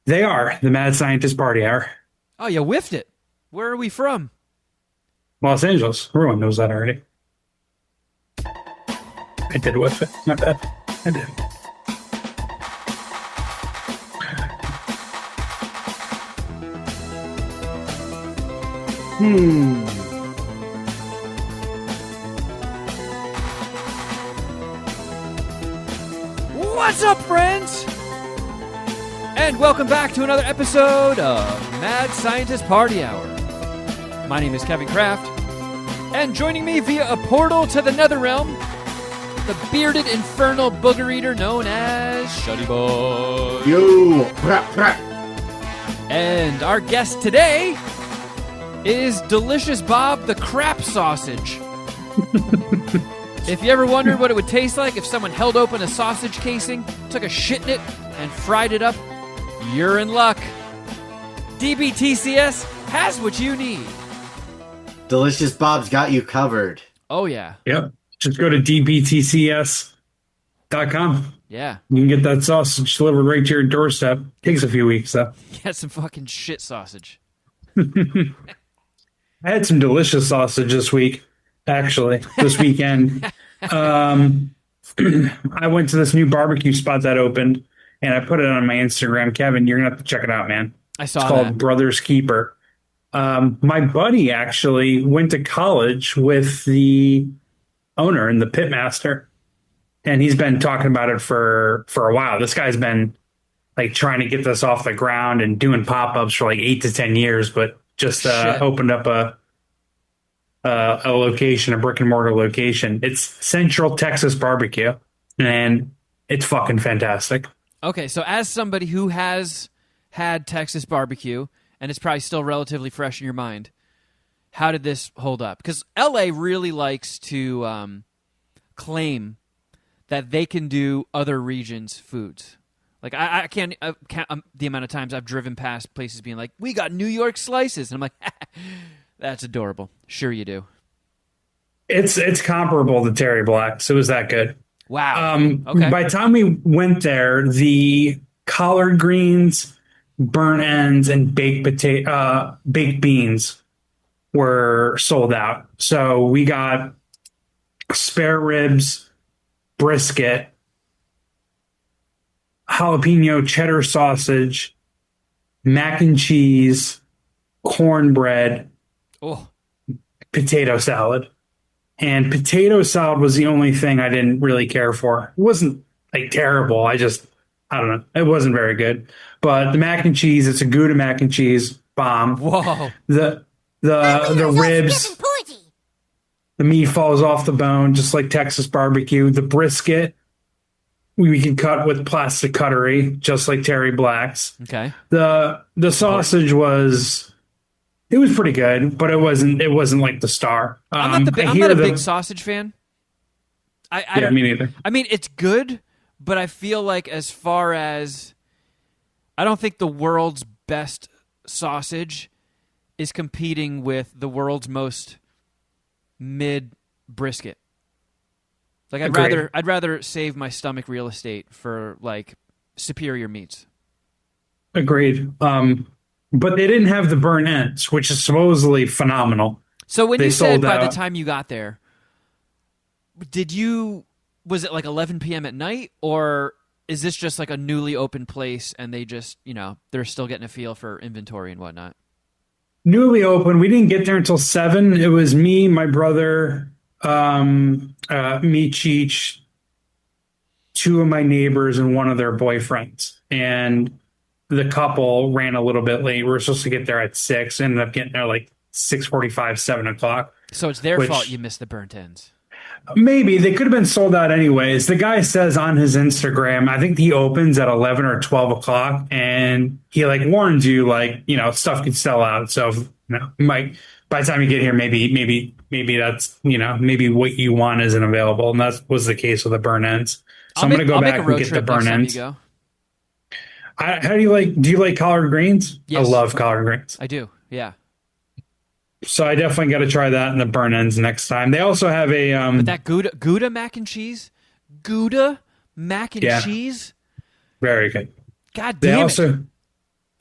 They are the Mad Scientist Party Hour. Oh, you whiffed it. Where are we from? Los Angeles. Everyone knows that already. I did whiff it. Not bad. I did. What's up, friends? And welcome back to another episode of Mad Scientist Party Hour. My name is Kevin Kraft, and joining me via a portal to the Netherrealm, the bearded infernal booger eater known as Shuddy Boy. Yo, prap, prap. And our guest today is Delicious Bob the Crap Sausage. If you ever wondered what it would taste like if someone held open a sausage casing, took a shit in it, and fried it up, you're in luck. DBTCS has what you need. Delicious Bob's got you covered. Oh, yeah. Yep. Just go to DBTCS.com. Yeah. You can get that sausage delivered right to your doorstep. Takes a few weeks, though. Get some fucking shit sausage. I had some delicious sausage this week, actually, this weekend. I went to this new barbecue spot that opened, and I put it on my Instagram. Kevin, you're going to have to check it out, man. I saw It's called that. Brothers Keeper. My buddy actually went to college with the owner and the pitmaster, and he's been talking about it for a while. This guy's been like trying to get this off the ground and doing pop-ups for like 8 to 10 years, but just opened up a location, a brick and mortar location. It's Central Texas Barbecue, and it's fucking fantastic. Okay, so as somebody who has had Texas barbecue, and it's probably still relatively fresh in your mind, how did this hold up? Because LA really likes to claim that they can do other regions' foods. Like, I can't the amount of times I've driven past places being like, we got New York slices. And I'm like, that's adorable. Sure you do. It's comparable to Terry Black's. It was that good. Wow. Okay. By the time we went there, the collard greens, burnt ends, and baked beans were sold out. So we got spare ribs, brisket, jalapeno cheddar sausage, mac and cheese, cornbread, Oh, potato salad. And potato salad was the only thing I didn't really care for. It wasn't like terrible. I don't know. It wasn't very good. But the mac and cheese, it's a Gouda mac and cheese bomb. whoa. The ribs, the meat falls off the bone, just like Texas barbecue. The brisket, we can cut with plastic cutlery, just like Terry Black's. Okay. The sausage was pretty good, but it wasn't like the star. I'm not a big sausage fan. Yeah, me neither. I mean, it's good, but I feel like as far as I don't think the world's best sausage is competing with the world's most mid brisket. Like I'd rather save my stomach real estate for like superior meats. Agreed. But they didn't have the burnt ends, which is supposedly phenomenal. So when They you said sold by the out. time you got there, was it like 11 p.m. at night, or is this just like a newly opened place and they just, they're still getting a feel for inventory and whatnot? Newly open. We didn't get there until 7. It was me, my brother, me, Cheech, 2 of my neighbors, and one of their boyfriends. And the couple ran a little bit late. We were supposed to get there at 6. Ended up getting there like 6:45, 7 o'clock. So it's their fault you missed the burnt ends. Maybe they could have been sold out anyways. The guy says on his Instagram, I think he opens at 11 or 12 o'clock, and he like warns you, like, stuff could sell out. So, by the time you get here, maybe that's, maybe what you want isn't available. And that was the case with the burn ends. So I'm going to go back and get the burn ends. Do you like collard greens? Yes. I love collard greens. I do. Yeah. So I definitely got to try that in the burn ends next time. They also have a but that Gouda mac and cheese, cheese. very good. God They damn also it.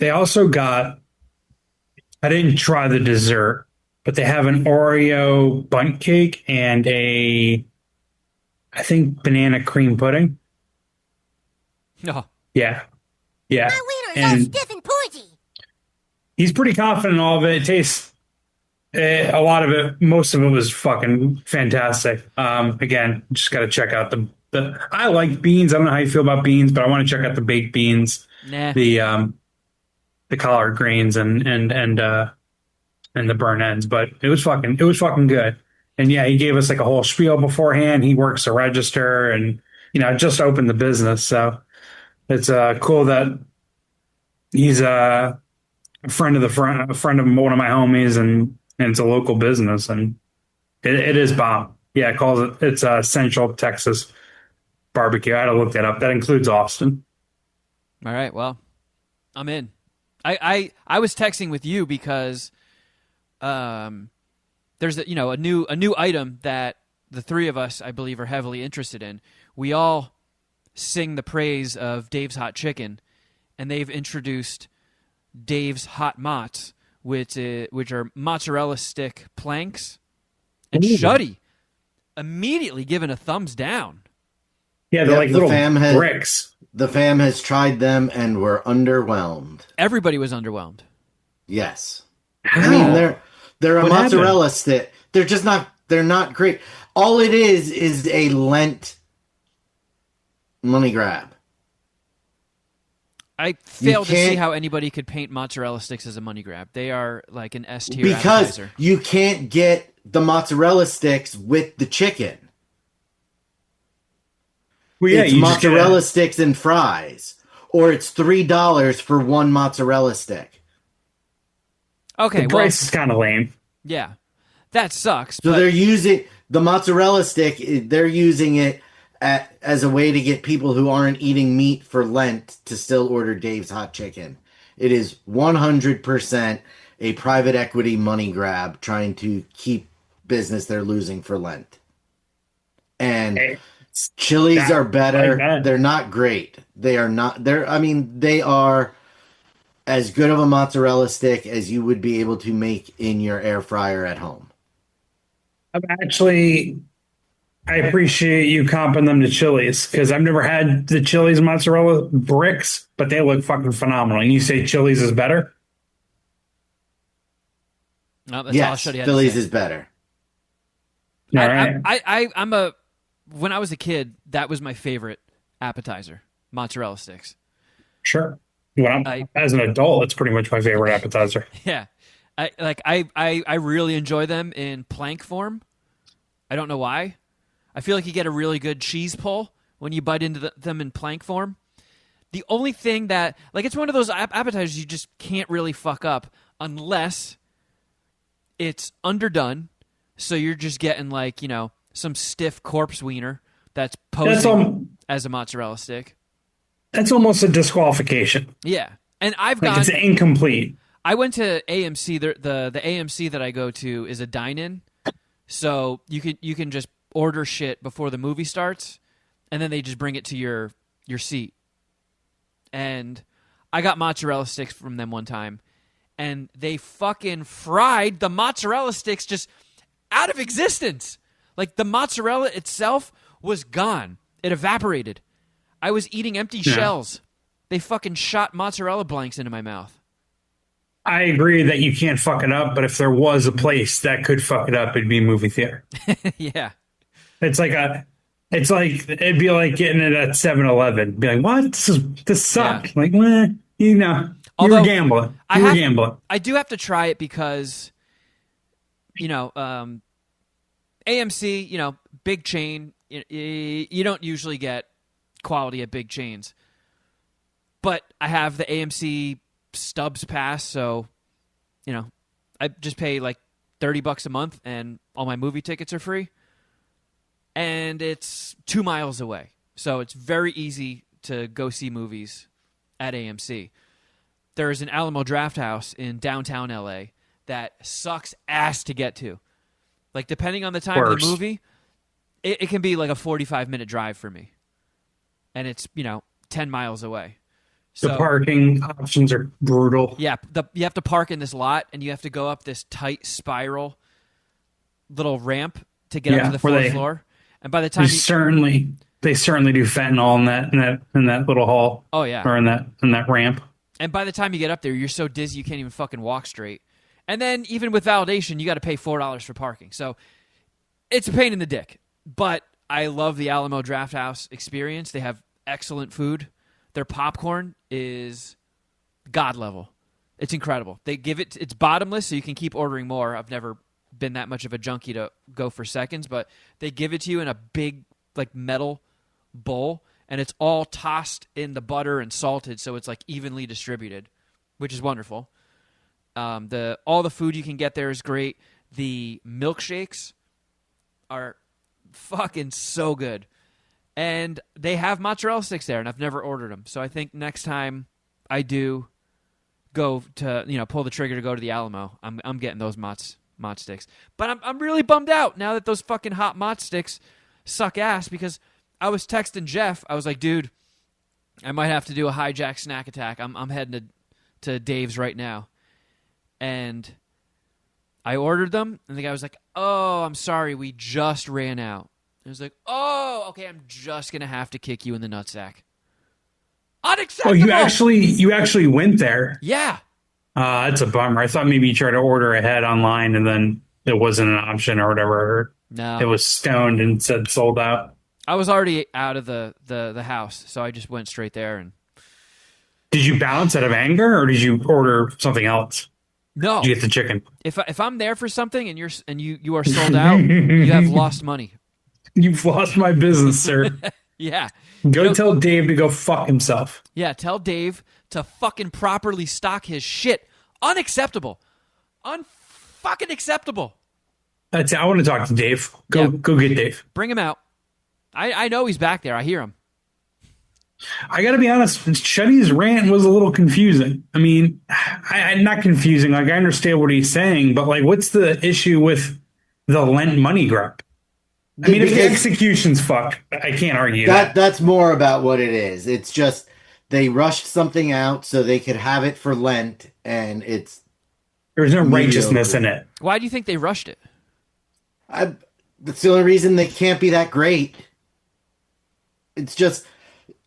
They also got, I didn't try the dessert, but they have an Oreo bundt cake and I think banana cream pudding. No. Yeah. Yeah. My wiener's all And stiff and pointy. he's pretty confident in all of it. It tastes, a lot of it, most of it was fucking fantastic. Again, just got to check out I like beans. I don't know how you feel about beans, but I want to check out the baked beans, Nah. the collard greens and the burn ends, but it was fucking good. And yeah, he gave us like a whole spiel beforehand. He works a register and, just opened the business. So it's cool that he's a friend of a friend of one of my homies, and it's a local business, and it is bomb. Yeah, it's Central Texas barbecue. I had to look that up. That includes Austin. All right. Well, I'm in. I was texting with you because there's a new item that the three of us, I believe, are heavily interested in. We all sing the praise of Dave's Hot Chicken, and they've introduced Dave's Hot Mott's, which are mozzarella stick planks. And Shuddy immediately given a thumbs down. Yeah, they're like little bricks. The fam has tried them and were underwhelmed. Everybody was underwhelmed. Yes. How? I mean, they're a What mozzarella happened? stick. They're not great. All it is a Lent money grab. I fail to see can't- how anybody could paint mozzarella sticks as a money grab. They are like an S tier Because appetizer. you can't get the mozzarella sticks with the chicken. Well, yeah, It's you just get mozzarella sticks and fries. Or it's $3 for one mozzarella stick. Okay, the price is kind of lame. yeah, that sucks. So but they're using the mozzarella stick, they're using it as a way to get people who aren't eating meat for Lent to still order Dave's Hot Chicken. It is 100% a private equity money grab trying to keep business they're losing for Lent. And Hey, chilies that- are better. like that. They're not great. They are not. They are as good of a mozzarella stick as you would be able to make in your air fryer at home. I appreciate you comping them to Chili's because I've never had the Chili's mozzarella bricks, but they look fucking phenomenal. And you say Chili's is better? no, that's all Yes, Shuddy had to Phillies say. is better. All right. When I was a kid, that was my favorite appetizer, mozzarella sticks. Sure. Well, as an adult, it's pretty much my favorite appetizer. Yeah, I really enjoy them in plank form. I don't know why. I feel like you get a really good cheese pull when you bite into them in plank form. The only thing that, it's one of those appetizers you just can't really fuck up unless it's underdone. So you're just getting some stiff corpse wiener that's posing as a mozzarella stick. That's almost a disqualification. Yeah, and It's incomplete. I went to AMC. The AMC that I go to is a dine-in, so you can just order shit before the movie starts, and then they just bring it to your seat. And I got mozzarella sticks from them one time, and they fucking fried the mozzarella sticks just out of existence. Like the mozzarella itself was gone. It evaporated. I was eating empty shells. They fucking shot mozzarella blanks into my mouth. I agree that you can't fuck it up, but if there was a place that could fuck it up, it'd be a movie theater. Yeah. It's like it'd be like getting it at 7-Eleven. Be like, what? This sucked. Yeah. Like, well, you Although, were gambling. You were gambling. I do have to try it because, AMC, big chain. You don't usually get quality at big chains, but I have the AMC Stubs pass, so I just pay like $30 a month, and all my movie tickets are free. And it's 2 miles away, so it's very easy to go see movies at AMC. There's an Alamo Drafthouse in downtown LA that sucks ass to get to. Like, depending on the time of the movie, it can be like a 45-minute drive for me. And it's, 10 miles away. The So parking options are brutal. yeah, you have to park in this lot, and you have to go up this tight spiral little ramp to get up to Yeah, the where fourth they floor. And by the they time certainly do fentanyl in that little hall. oh yeah, Or in that ramp. and by the time you get up there, you're so dizzy you can't even fucking walk straight. And then even with validation, you got to pay $4 for parking. So it's a pain in the dick. But I love the Alamo Draft House experience. They have excellent food. Their popcorn is god level. It's incredible. They give it's bottomless, so you can keep ordering more. I've never been that much of a junkie to go for seconds, but they give it to you in a big like metal bowl, and it's all tossed in the butter and salted, so it's like evenly distributed, which is wonderful. All the food you can get there is great. The milkshakes are fucking so good. And they have mozzarella sticks there, and I've never ordered them. So I think next time I do go to, pull the trigger to go to the Alamo, I'm getting those mozz sticks. But I'm really bummed out now that those fucking hot mozz sticks suck ass, because I was texting Jeff. I was like, dude, I might have to do a hijack snack attack. I'm heading to Dave's right now. And I ordered them, and the guy was like, oh, I'm sorry, we just ran out. I was like, oh, okay, I'm just going to have to kick you in the nutsack. Unacceptable! Oh, you actually went there. Yeah. That's a bummer. I thought maybe you tried to order ahead online and then it wasn't an option or whatever. No. It was stoned and said sold out. I was already out of the house, so I just went straight there. And Did you bounce out of anger or did you order something else? no. Did you get the chicken? If I'm there for something and you are sold out, you have lost money. You've lost my business, sir. Yeah. Go tell Dave to go fuck himself. Yeah, tell Dave to fucking properly stock his shit. Unacceptable. Unfucking acceptable. That's it. I want to talk to Dave. Go get Dave. Bring him out. I know he's back there. I hear him. I got to be honest, Shuddy's rant was a little confusing. I mean, I'm not confusing. Like, I understand what he's saying, but like, what's the issue with the Lent money grab? I mean, if the execution's fucked, I can't argue that. That's more about what it is. It's just they rushed something out so they could have it for Lent, and There's no righteousness in it. Why do you think they rushed it? That's the only reason they can't be that great. It's just,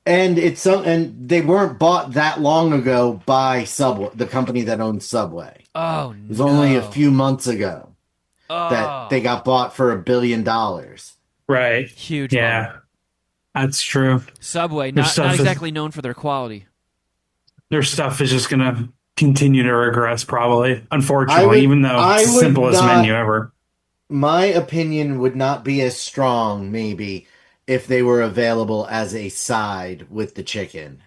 and they weren't bought that long ago by Subway, the company that owns Subway. Oh, no. It was only a few months ago that they got bought for $1 billion. Right. Huge. Yeah. Moment. That's true. Subway, not exactly known for their quality. Their stuff is just going to continue to regress, probably. Unfortunately, even though it's the simplest menu ever. My opinion would not be as strong, maybe, if they were available as a side with the chicken,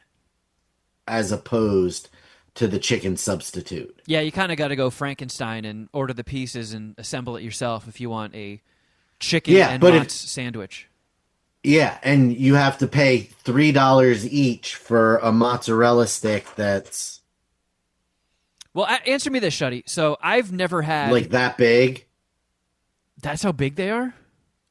as opposed to the chicken substitute. Yeah, you kind of got to go Frankenstein and order the pieces and assemble it yourself if you want a chicken and mozz sandwich. Yeah, and you have to pay $3 each for a mozzarella stick that's... Well, answer me this, Shuddy. So I've never had... Like that big? That's how big they are?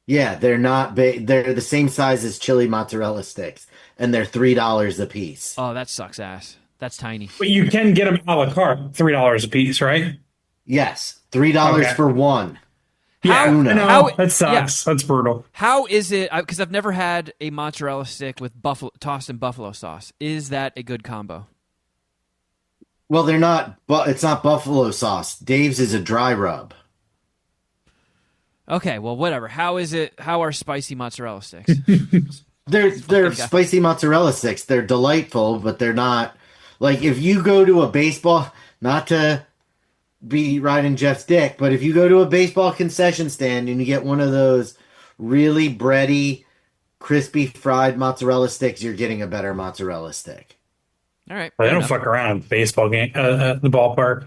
Yeah, they're not big. They're the same size as chili mozzarella sticks, and they're $3 a piece. Oh, that sucks ass. That's tiny. But you can get them a la carte, $3 a piece, right? Yes, $3 for one. Yeah, I know. That sucks. Yeah. That's brutal. How is it? Because I've never had a mozzarella stick with tossed in buffalo sauce. Is that a good combo? Well, they're not. But it's not buffalo sauce. Dave's is a dry rub. Okay, well, whatever. How is it? How are spicy mozzarella sticks? They're spicy mozzarella sticks. They're delightful, but they're not like if you go to a baseball. Not to be riding Jeff's dick, but if you go to a baseball concession stand and you get one of those really bready, crispy fried mozzarella sticks, you're getting a better mozzarella stick. All right, they don't fuck around in the baseball game, the ballpark.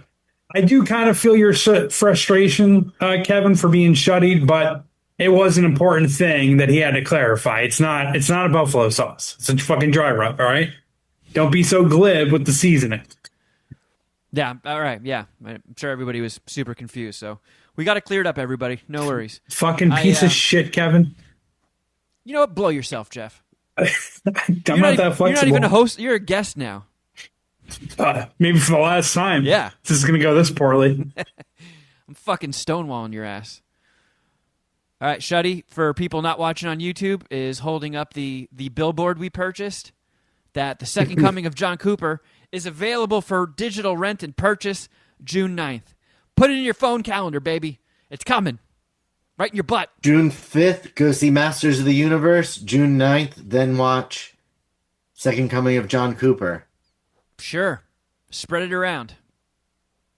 I do kind of feel your frustration, Kevin, for being shuddied, but it was an important thing that he had to clarify. It's not a buffalo sauce. It's a fucking dry rub, all right? Don't be so glib with the seasoning. Yeah, all right, yeah. I'm sure everybody was super confused, so we got it cleared up, everybody. No worries. Fucking piece of shit, Kevin. You know what? Blow yourself, Jeff. I'm not that flexible. You're not even a host. You're a guest now. Maybe for the last time. Yeah. This is going to go this poorly. I'm fucking stonewalling your ass. All right, Shuddy, for people not watching on YouTube, is holding up the billboard we purchased that The Second Coming of John Cooper is available for digital rent and purchase June 9th. Put it in your phone calendar, baby. It's coming. Right in your butt. June 5th, go see Masters of the Universe. June 9th, then watch Second Coming of John Cooper. Sure. Spread it around.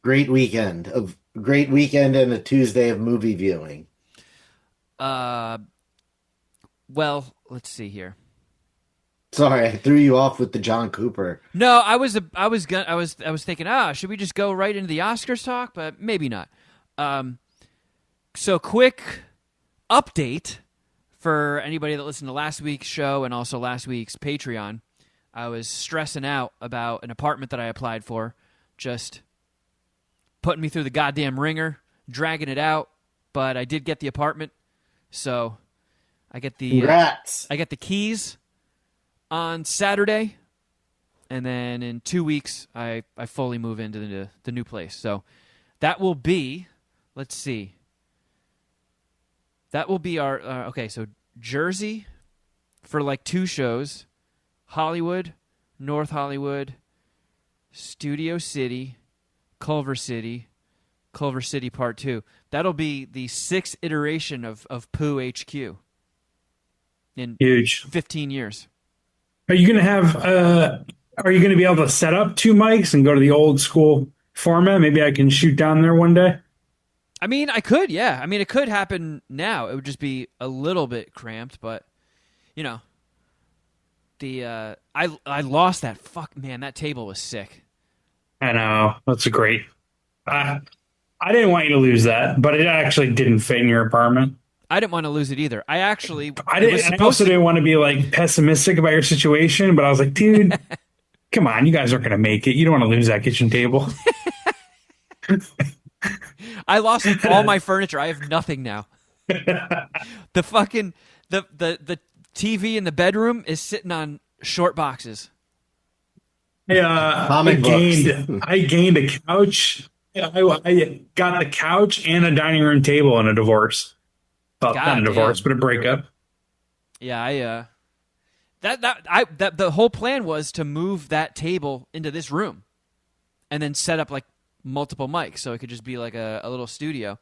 Great weekend and a Tuesday of movie viewing. Well, let's see here. Sorry, I threw you off with the John Cooper. No, I was thinking, should we just go right into the Oscars talk? But maybe not. So quick update for anybody that listened to last week's show and also last week's Patreon. I was stressing out about an apartment that I applied for, just putting me through the goddamn ringer, dragging it out, but I did get the apartment. So I get the Congrats. I get the keys on Saturday, and then in 2 weeks I fully move into the new place. So that will be, let's see. That will be our okay, so Jersey for like 2 shows, Hollywood, North Hollywood, Studio City, Culver City Part 2. That'll be the 6th iteration of Pooh HQ in Huge. 15 years. Are you going to have, are you going to be able to set up 2 mics and go to the old school format? Maybe I can shoot down there one day. I mean, I could, yeah. I mean, it could happen now. It would just be a little bit cramped, but, you know, I lost that. Fuck, man, that table was sick. I know. That's great. I didn't want you to lose that, but it actually didn't fit in your apartment. I didn't want to lose it either. I also didn't want to be like pessimistic about your situation, but I was like, dude, come on, you guys aren't going to make it. You don't want to lose that kitchen table. I lost all my furniture. I have nothing now. The fucking the TV in the bedroom is sitting on short boxes. Comic I gained a couch. I got the couch and a dining room table in a divorce. Well, not a divorce, but a breakup. Yeah, the whole plan was to move that table into this room, and then set up like multiple mics so it could just be like a little studio.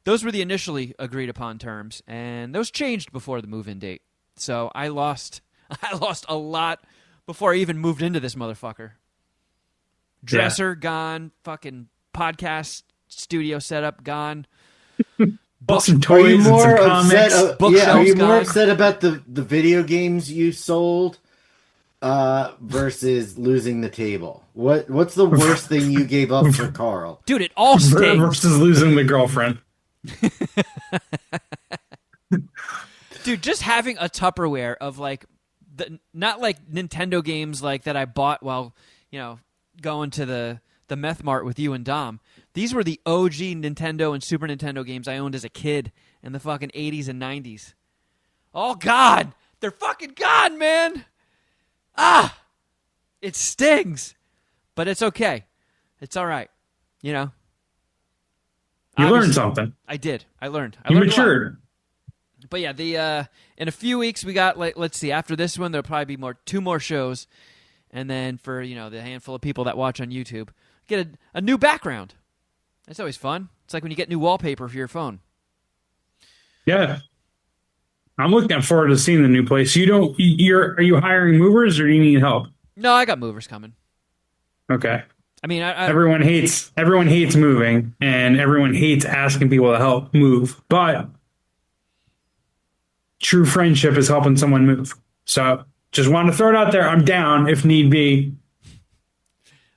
Those were the initially agreed upon terms, and those changed before the move-in date. So I lost a lot before I even moved into this motherfucker. Dresser gone, fucking podcast studio setup gone. Some toys and some comics. Are you more upset about the video games you sold versus losing the table? What's the worst thing you gave up for Carl? Dude, it all stings. Versus losing the girlfriend. Dude, just having a Tupperware of like not like Nintendo games like that I bought while, going to the meth mart with you and Dom. These were the OG Nintendo and Super Nintendo games I owned as a kid in the fucking 80s and 90s. Oh, God. They're fucking gone, man. It stings. But it's okay. It's all right. You learned something. I did. I learned. You matured. But yeah, in a few weeks we got, like, let's see, after this one there'll probably be 2 more shows. And then for, the handful of people that watch on YouTube, get a new background. That's always fun. It's like when you get new wallpaper for your phone. Yeah. I'm looking forward to seeing the new place. Are you hiring movers or do you need help? No, I got movers coming. Okay. I mean, everyone hates moving and everyone hates asking people to help move, but true friendship is helping someone move. So just want to throw it out there. I'm down if need be.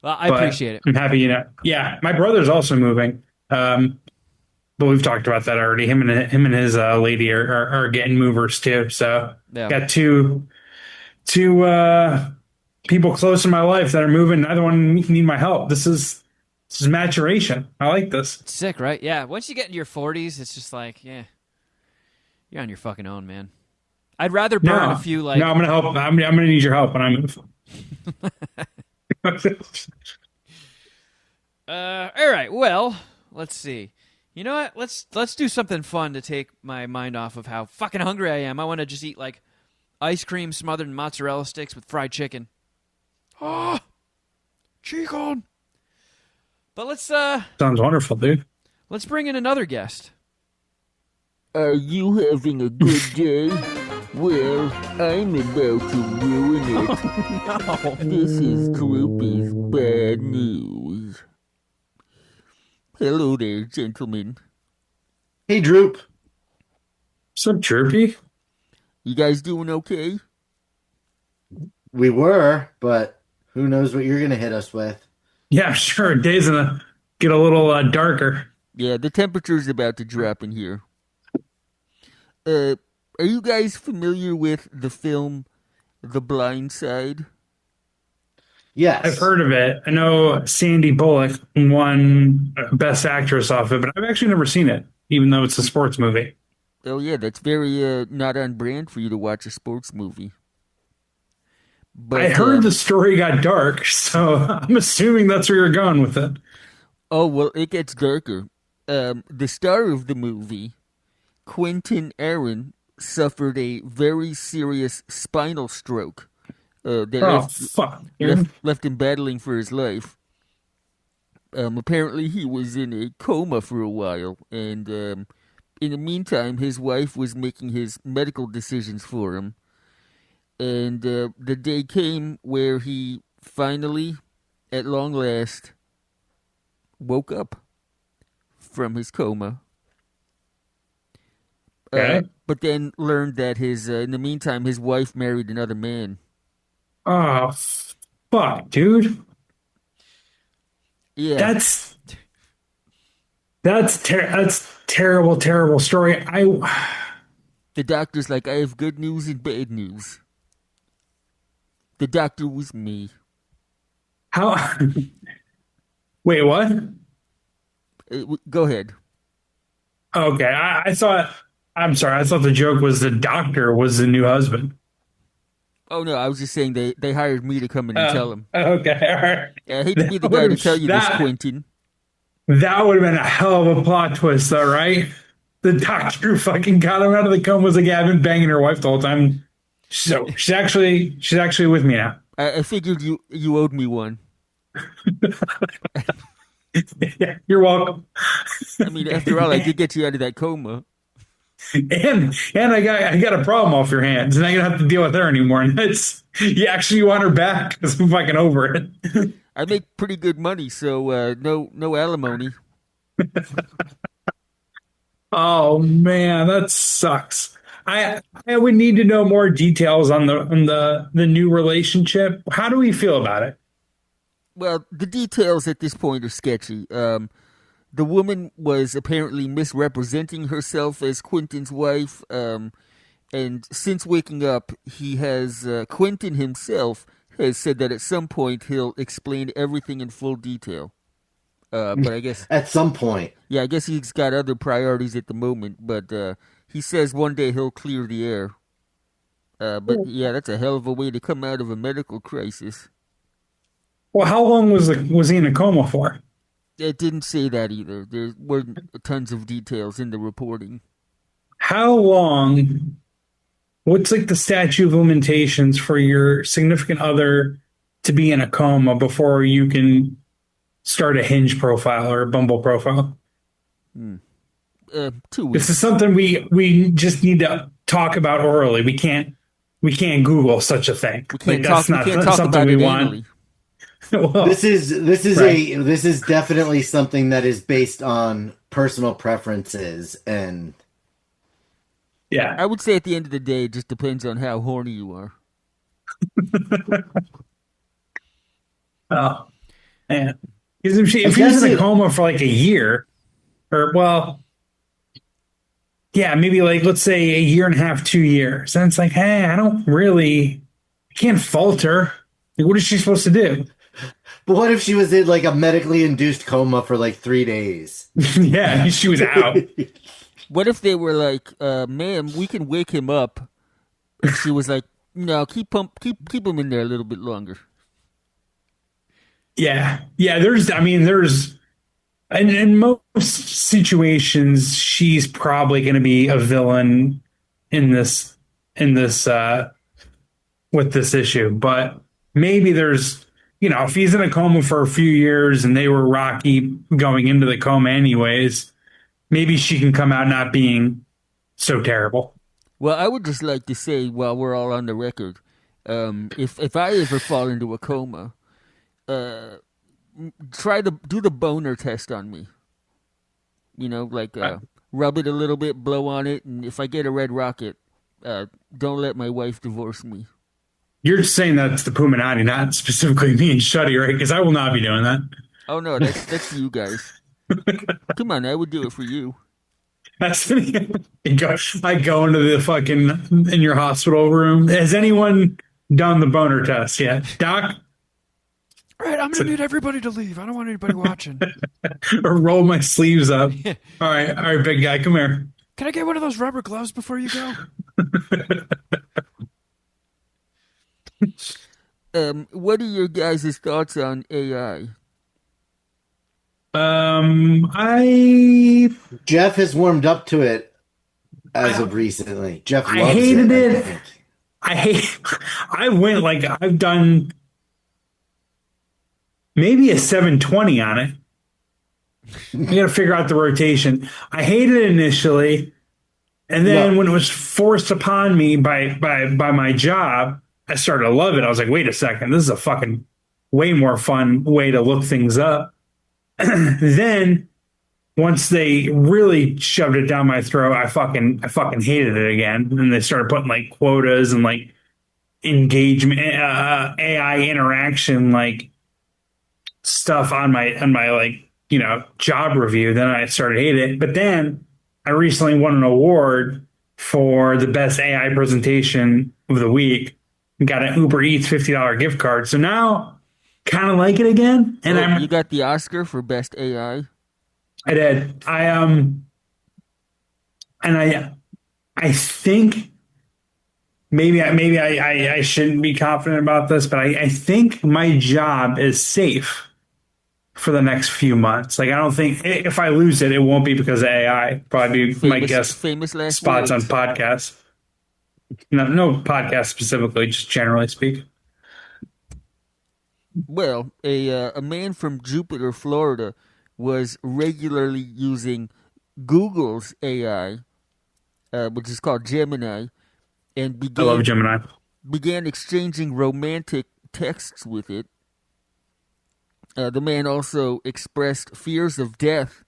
Well, I appreciate it. I'm happy, Yeah, my brother's also moving. But we've talked about that already. Him and his lady are getting movers too. So got two people close in my life that are moving. Neither one need my help. This is maturation. I like this. It's sick, right? Yeah. Once you get into your 40s, it's just like, yeah, you're on your fucking own, man. I'd rather burn a few like. No, I'm gonna help. I'm gonna need your help when I move. All right. Well, let's see. You know what? Let's do something fun to take my mind off of how fucking hungry I am. I want to just eat like ice cream smothered in mozzarella sticks with fried chicken. Oh, chicken. But let's Sounds wonderful, dude. let's bring in another guest. Are you having a good day? Well, I'm about to ruin it. No. This is Droopy's bad news. Hello there, gentlemen. Hey, Droop. What's up, Chirpy? You guys doing okay? We were, but who knows what you're going to hit us with. Yeah, sure. Days gonna get a little darker. Yeah, the temperature's about to drop in here. Are you guys familiar with the film The Blind Side? Yes. I've heard of it. I know Sandy Bullock won Best Actress off it, but I've actually never seen it, even though it's a sports movie. Oh yeah, that's very not on brand for you to watch a sports movie. But I heard the story got dark, so I'm assuming that's where you're going with it. oh well, it gets darker. The star of the movie, Quentin Aaron, suffered a very serious spinal stroke that Oh, fuck. Dude. left him battling for his life. Apparently, he was in a coma for a while, and in the meantime, his wife was making his medical decisions for him. And the day came where he finally, at long last, woke up from his coma. Okay. But then learned that in the meantime, his wife married another man. Oh, fuck, dude. Yeah. That's terrible, terrible story. The doctor's like, I have good news and bad news. The doctor was me. How? Wait, what? Go ahead. Okay, I thought. I'm sorry. I thought the joke was the doctor was the new husband. Oh no, I was just saying they hired me to come in and tell him. Okay, all right. I hate to be the guy to tell you this, That- Quentin. That would have been a hell of a plot twist, though, right? The doctor who fucking got him out of the coma was like, yeah, I've been banging her wife the whole time. So she's actually with me now. I figured you owed me one. Yeah, you're welcome. I mean, after all, I did get you out of that coma. And I got a problem off your hands, and I don't have to deal with her anymore. And that's you actually want her back because I'm fucking over it. I make pretty good money, so no alimony. Oh man, that sucks. I would need to know more details on the new relationship. How do we feel about it? Well, the details at this point are sketchy. The woman was apparently misrepresenting herself as Quentin's wife, and since waking up, Quentin himself has said that at some point he'll explain everything in full detail. But I guess At some point. yeah, I guess he's got other priorities at the moment. But he says one day he'll clear the air. But yeah, that's a hell of a way to come out of a medical crisis. Well, how long was he in a coma for? It didn't say that either. There weren't tons of details in the reporting. How long? What's like the statute of limitations for your significant other to be in a coma before you can start a Hinge profile or a Bumble profile? 2 This weeks. is something we just need to talk about orally. We can't Google such a thing. We can't That's talk. We can't not talk something about we it want. anally. Well, This is right. this is definitely something that is based on personal preferences and yeah. I would say at the end of the day, it just depends on how horny you are. Oh, man. Because if I he guess was in a it- coma for like a year, or well, yeah, maybe like let's say a year and a half, 2 years, then it's like, hey, I can't falter. Like, what is she supposed to do? But what if she was in like a medically induced coma for like 3 days? Yeah, she was out. What if they were like, "Ma'am, we can wake him up," and she was like, "No, keep him in there a little bit longer." Yeah. There's, and in most situations, she's probably going to be a villain in this with this issue. But maybe there's, if he's in a coma for a few years and they were rocky going into the coma anyways, maybe she can come out not being so terrible. Well, I would just like to say, while we're all on the record, if I ever fall into a coma, try to do the boner test on me. Rub it a little bit, blow on it, and if I get a red rocket, don't let my wife divorce me. You're just saying that's the Puminati, not specifically me and Shuddy, right? Because I will not be doing that. Oh no, that's you guys. Come on, I would do it for you. That's I go into the fucking in your hospital room. Has anyone done the boner test yet, Doc? All right, I'm gonna need everybody to leave. I don't want anybody watching. Or roll my sleeves up. All right, big guy, come here. Can I get one of those rubber gloves before you go? What are your guys' thoughts on AI? Jeff has warmed up to it as of recently. Jeff loves I hated it. I went like I've done maybe a 720 on it. You got to figure out the rotation. I hated it initially, and then when it was forced upon me by my job, I started to love it. I was like, wait a second, this is a fucking way more fun way to look things up. Then once they really shoved it down my throat, I fucking hated it again. And they started putting like quotas and like engagement, AI interaction, like stuff on my like, job review. Then I started hating it. But then I recently won an award for the best AI presentation of the week. Got an Uber Eats $50 gift card. So now kind of like it again. And you got the Oscar for best AI? I did. I think maybe I shouldn't be confident about this, but I think my job is safe for the next few months. Like, I don't think if I lose it, it won't be because of AI. Probably be my guess. Famous last spots words. On podcasts. No podcast specifically, just generally speak. Well, a man from Jupiter, Florida, was regularly using Google's AI, which is called Gemini, and I love Gemini. began exchanging romantic texts with it. The man also expressed fears of death,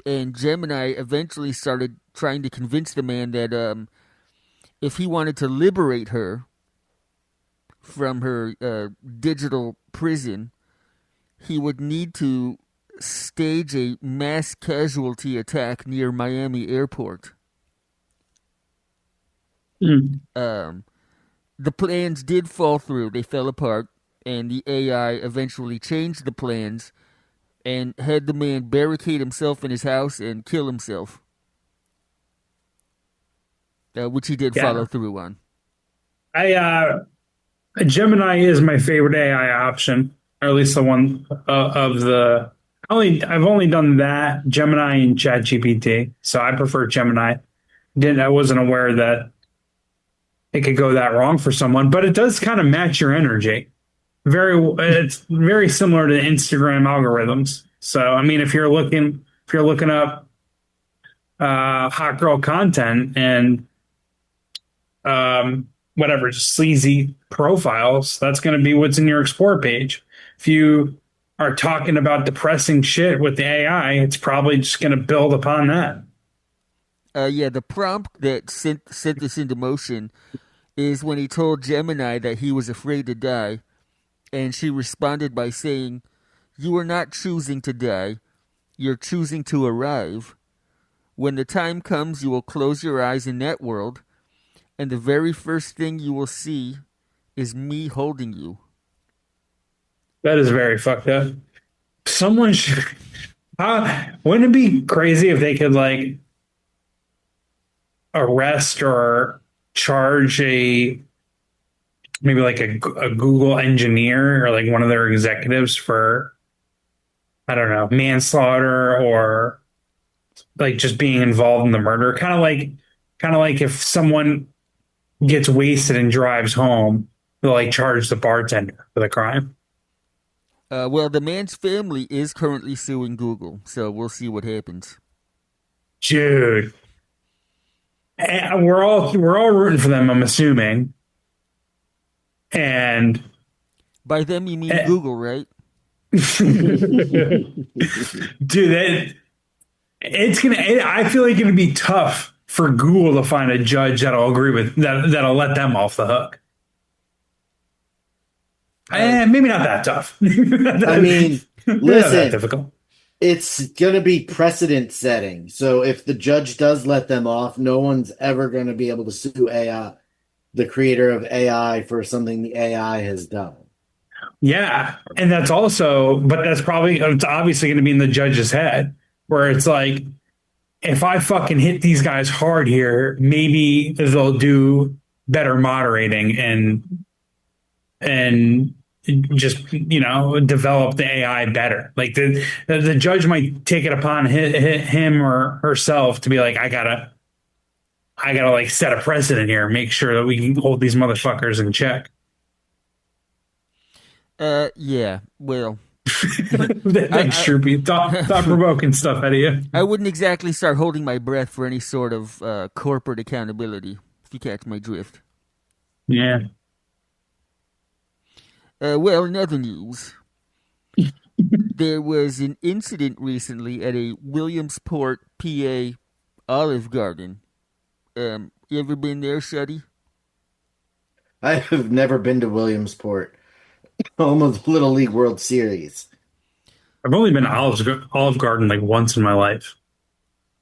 and Gemini eventually started trying to convince the man that if he wanted to liberate her from her digital prison, he would need to stage a mass casualty attack near Miami airport. The plans did fall through. They fell apart, and the AI eventually changed the plans and had the man barricade himself in his house and kill himself, which he did follow through on. Gemini is my favorite AI option, or at least the one of the. I've only done that, Gemini and ChatGPT, so I prefer Gemini. I wasn't aware that it could go that wrong for someone, but it does kind of match your energy. It's very similar to Instagram algorithms. So, I mean, if you're looking up hot girl content and whatever, just sleazy profiles, that's going to be what's in your explore page. If you are talking about depressing shit with the AI, it's probably just going to build upon that. The prompt that sent this into motion is when he told Gemini that he was afraid to die, and she responded by saying, "You are not choosing to die, you're choosing to arrive. When the time comes, you will close your eyes in that world, and the very first thing you will see is me holding you." That is very fucked up. Someone should. Wouldn't it be crazy if they could like arrest or charge a maybe like a Google engineer or like one of their executives for, I don't know, manslaughter or like just being involved in the murder. Kind of like if someone gets wasted and drives home, they'll like charge the bartender for the crime. Well, the man's family is currently suing Google, so we'll see what happens. Dude, and we're all rooting for them, I'm assuming. And By them, you mean eh, Google, right? dude, I feel like it's gonna be tough for Google to find a judge that'll agree with that'll let them off the hook. Maybe not that tough. I mean, Maybe not that listen, difficult. it's going to be precedent setting. So if the judge does let them off, no one's ever going to be able to sue AI, the creator of AI, for something the AI has done. Yeah, and that's probably it's obviously going to be in the judge's head where it's like, if I fucking hit these guys hard here, maybe they'll do better moderating and just develop the AI better. Like the judge might take it upon him or herself to be like, I gotta like set a precedent here, make sure that we can hold these motherfuckers in check. Yeah. Well, Thanks, Droopy. Thought provoking stuff out of you. I wouldn't exactly start holding my breath for any sort of corporate accountability, if you catch my drift. Yeah. Well, in other news, there was an incident recently at a Williamsport, PA Olive Garden. You ever been there, Shuddy? I have never been to Williamsport, home of Little League World Series. I've only been to Olive Garden like once in my life.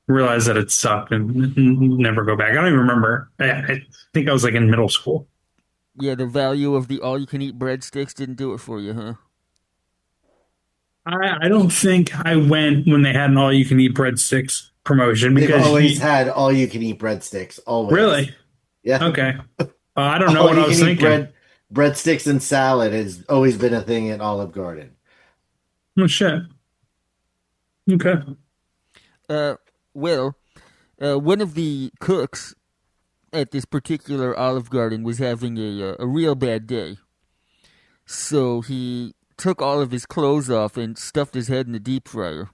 Realized that it sucked and never go back. I don't even remember. I think I was like in middle school. Yeah, the value of the all-you-can-eat breadsticks didn't do it for you, huh? I don't think I went when they had an all-you-can-eat breadsticks promotion They've because always had all you can eat breadsticks. Always. really, Yeah. okay. I don't know All what you I was can eat thinking. breadsticks and salad has always been a thing at Olive Garden. Oh shit. Okay. Uh, well, one of the cooks at this particular Olive Garden was having a real bad day. So he took all of his clothes off and stuffed his head in the deep fryer.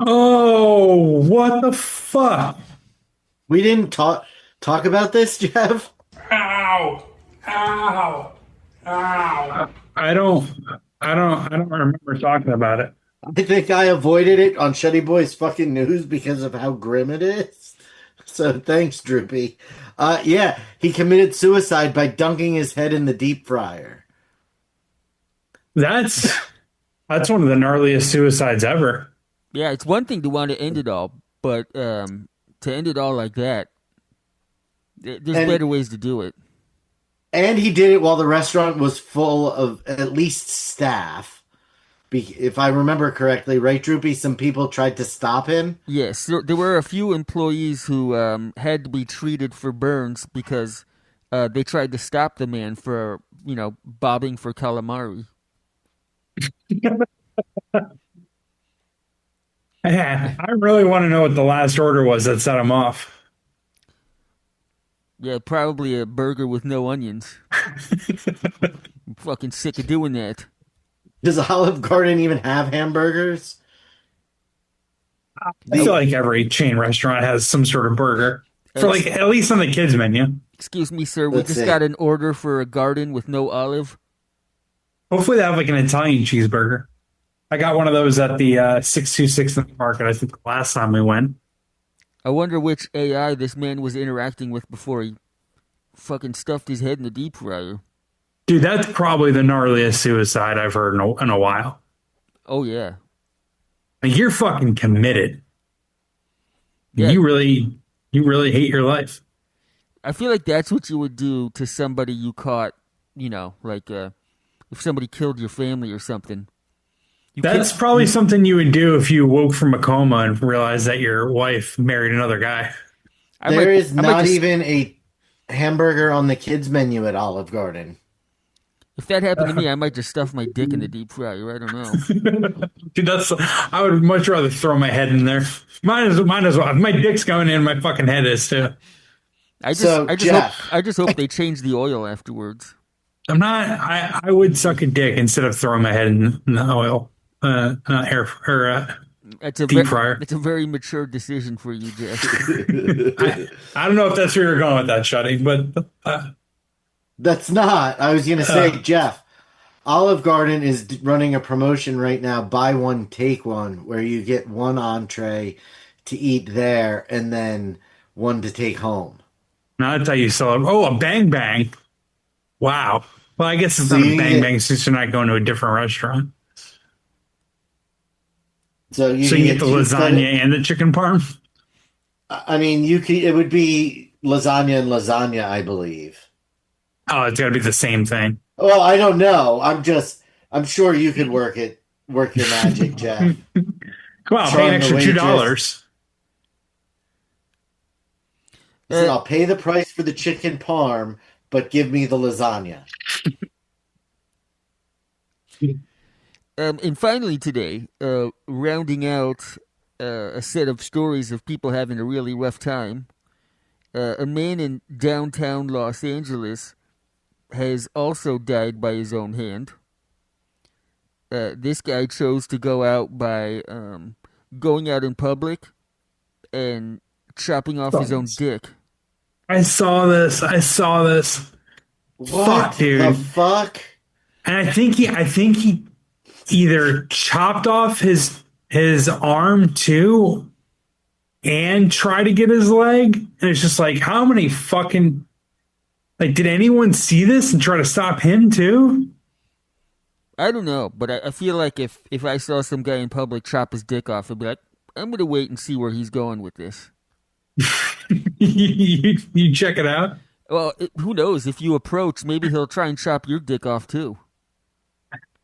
Oh, what the fuck? We didn't talk about this, Jeff. Ow! Ow! Ow! I don't remember talking about it. I think I avoided it on Shuddy Boy's fucking news because of how grim it is. So thanks, Droopy. Yeah, he committed suicide by dunking his head in the deep fryer. That's one of the gnarliest suicides ever. Yeah, it's one thing to want to end it all, but to end it all like that, there's better ways to do it. And he did it while the restaurant was full of at least staff. If I remember correctly, right, Droopy? Some people tried to stop him. Yes, there were a few employees who had to be treated for burns because they tried to stop the man for, bobbing for calamari. I really want to know what the last order was that set him off. Yeah, probably a burger with no onions. I'm fucking sick of doing that. Does Olive Garden even have hamburgers? I feel like every chain restaurant has some sort of burger for like at least on the kids menu. Excuse me, sir. We Let's just see. got an order for a garden with no olive. Hopefully they have like an Italian cheeseburger. I got one of those at the 626 in the market. I think the last time we went. I wonder which AI this man was interacting with before he fucking stuffed his head in the deep fryer. Dude, that's probably the gnarliest suicide I've heard in a while. Oh, yeah. Like, you're fucking committed. Yeah. You really hate your life. I feel like that's what you would do to somebody you caught, like if somebody killed your family or something. That's probably something you would do if you woke from a coma and realized that your wife married another guy. There is not even a hamburger on the kids menu at Olive Garden. If that happened to me, I might just stuff my dick in the deep fryer. I don't know. Dude, I would much rather throw my head in there. Might as well. If my dick's going in, my fucking head is too. Jeff, I just hope they change the oil afterwards. I'm not. I would suck a dick instead of throwing my head in the oil, not air or deep fryer. It's a very mature decision for you, Jeff. I don't know if that's where you're going with that, Shuddy, but that's not. I was going to say, Jeff, Olive Garden is running a promotion right now, buy one, take one, where you get one entree to eat there and then one to take home. now that's how you sell it. Oh, a bang bang. Wow. Well, I guess it's not a bang bang since you're not going to a different restaurant. So you get the lasagna and the chicken parm? I mean, it would be lasagna and lasagna, I believe. Oh, it's got to be the same thing. Well, I don't know. I'm sure you could work your magic, Jeff. Come on, pay an extra $2. Listen, I'll pay the price for the chicken parm, but give me the lasagna. And finally today, rounding out a set of stories of people having a really rough time, a man in downtown Los Angeles has also died by his own hand. This guy chose to go out by going out in public and chopping off his own dick. I saw this. What fuck, dude. the fuck? And I think he either chopped off his arm too and tried to get his leg. And it's just like, how many fucking, like, did anyone see this and try to stop him too? I don't know, but I feel like if I saw some guy in public chop his dick off, I'd be like, I'm going to wait and see where he's going with this. you check it out? Well, who knows? If you approach, maybe he'll try and chop your dick off too.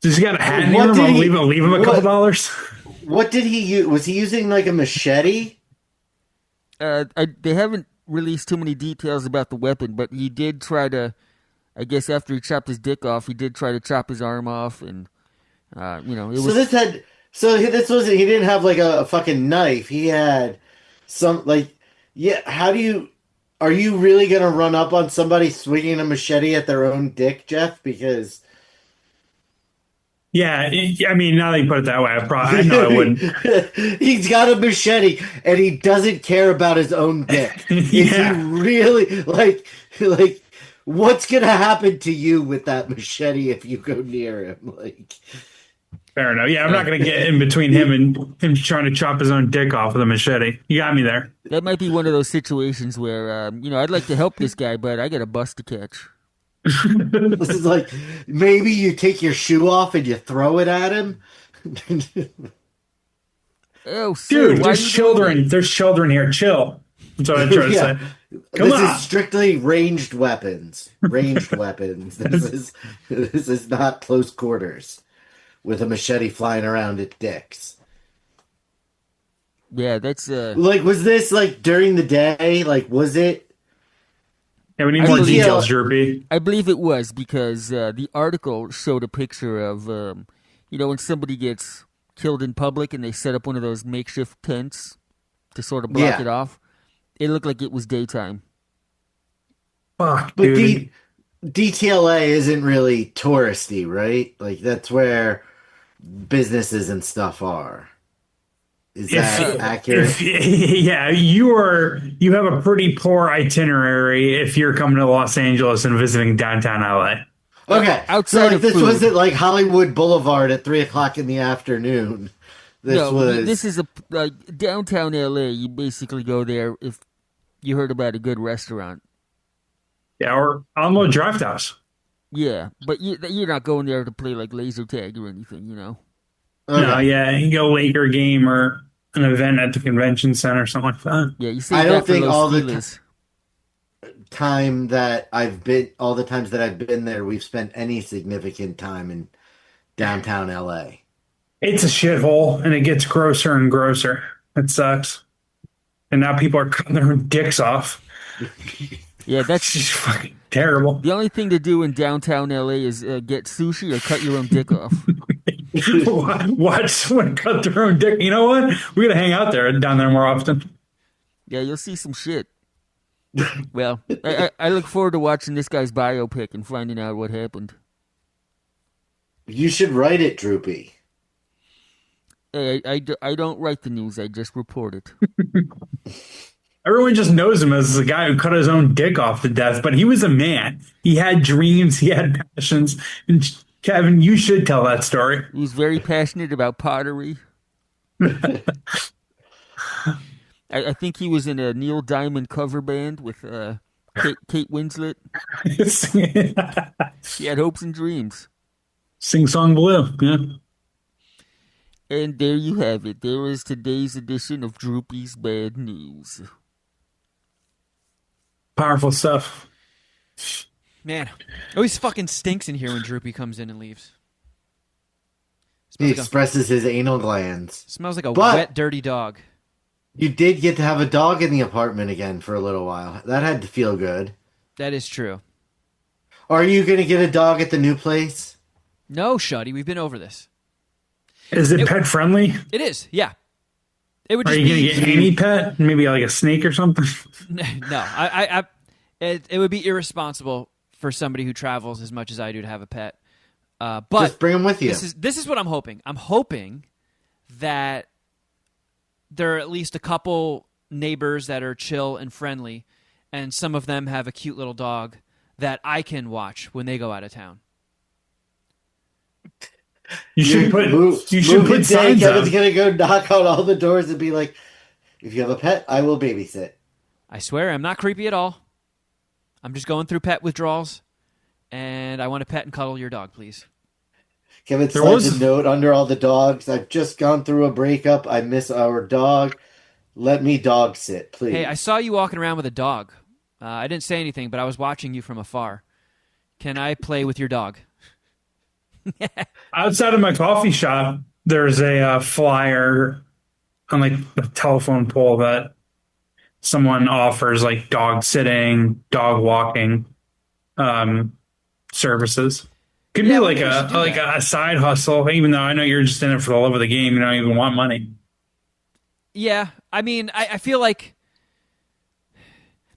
Does he got a hat near him? I'll leave him a couple dollars. What did he use? Was he using like a machete? They haven't released too many details about the weapon, but he did try to, I guess after he chopped his dick off, he did try to chop his arm off, and it was. He didn't have like a fucking knife. He had some like, yeah. Are you really gonna run up on somebody swinging a machete at their own dick, Jeff? Because. Yeah, I mean, now that you put it that way, I know I wouldn't. He's got a machete, and he doesn't care about his own dick. Yeah. Is he really, like, what's going to happen to you with that machete if you go near him? Like, fair enough. Yeah, I'm not going to get in between him and him trying to chop his own dick off with a machete. You got me there. That might be one of those situations where, I'd like to help this guy, but I got a bus to catch. This is like, maybe you take your shoe off and you throw it at him. Oh, sir, dude, there's children here. Chill. That's what I try to say. This is strictly ranged weapons. This is not close quarters with a machete flying around at dicks. Yeah, that's like, was this like during the day? Like, was it? Yeah, we need more details, Droopy. I believe it was because the article showed a picture of, when somebody gets killed in public and they set up one of those makeshift tents to sort of block it off. It looked like it was daytime. Fuck, but dude. DTLA isn't really touristy, right? Like, that's where businesses and stuff are. Is that accurate? Yeah, you have a pretty poor itinerary if you're coming to Los Angeles and visiting downtown LA. Okay, this wasn't like Hollywood Boulevard at 3:00 in the afternoon. This is downtown LA. You basically go there if you heard about a good restaurant. Yeah, or Alamo Drafthouse. Yeah, but you're not going there to play like laser tag or anything, Okay. No, yeah, you go Laker game or an event at the convention center, something like that. Yeah, you see. I don't think all the times that I've been there, we've spent any significant time in downtown LA. It's a shithole, and it gets grosser and grosser. It sucks. And now people are cutting their own dicks off. Yeah, that's just fucking terrible. The only thing to do in downtown LA is get sushi or cut your own dick off. Watch someone cut their own dick. You know what? We gotta hang out down there more often. Yeah, you'll see some shit. Well, I look forward to watching this guy's biopic and finding out what happened. You should write it, Droopy. Hey, I don't write the news, I just report it. Everyone just knows him as the guy who cut his own dick off to death, but he was a man. He had dreams, he had passions. And Kevin, you should tell that story. He was very passionate about pottery. I think he was in a Neil Diamond cover band with Kate Winslet. He had hopes and dreams. Sing Song Blue, yeah. And there you have it. There is today's edition of Droopy's Bad News. Powerful stuff. Man, it always fucking stinks in here when Droopy comes in and leaves. He expresses his anal glands. Smells like a But- wet, dirty dog. You did get to have a dog in the apartment again for a little while. That had to feel good. That is true. Are you going to get a dog at the new place? No, Shuddy, we've been over this. Is it pet friendly? It is, yeah. It would Are just you be gonna get any pet? Maybe like a snake or something? no. It would be irresponsible for somebody who travels as much as I do to have a pet. But Just bring them with you. This is what I'm hoping. I'm hoping that there are at least a couple neighbors that are chill and friendly, and some of them have a cute little dog that I can watch when they go out of town. You should put Kevin's signs up. going to go knock on all the doors and be like, if you have a pet, I will babysit. I swear, I'm not creepy at all. I'm just going through pet withdrawals, and I want to pet and cuddle your dog, please. Kevin There slides was- a note under all the dogs. I've just gone through a breakup. I miss our dog. Let me dog sit, please. Hey, I saw you walking around with a dog. I didn't say anything, but I was watching you from afar. Can I play with your dog? Outside of my coffee shop, there's a flyer on like the telephone pole that someone offers like dog sitting, dog walking services. Could Yeah, be I like wonder if we should do like that. a side hustle, even though I know you're just in it for the love of the game. You don't even want money. Yeah, I mean, I feel like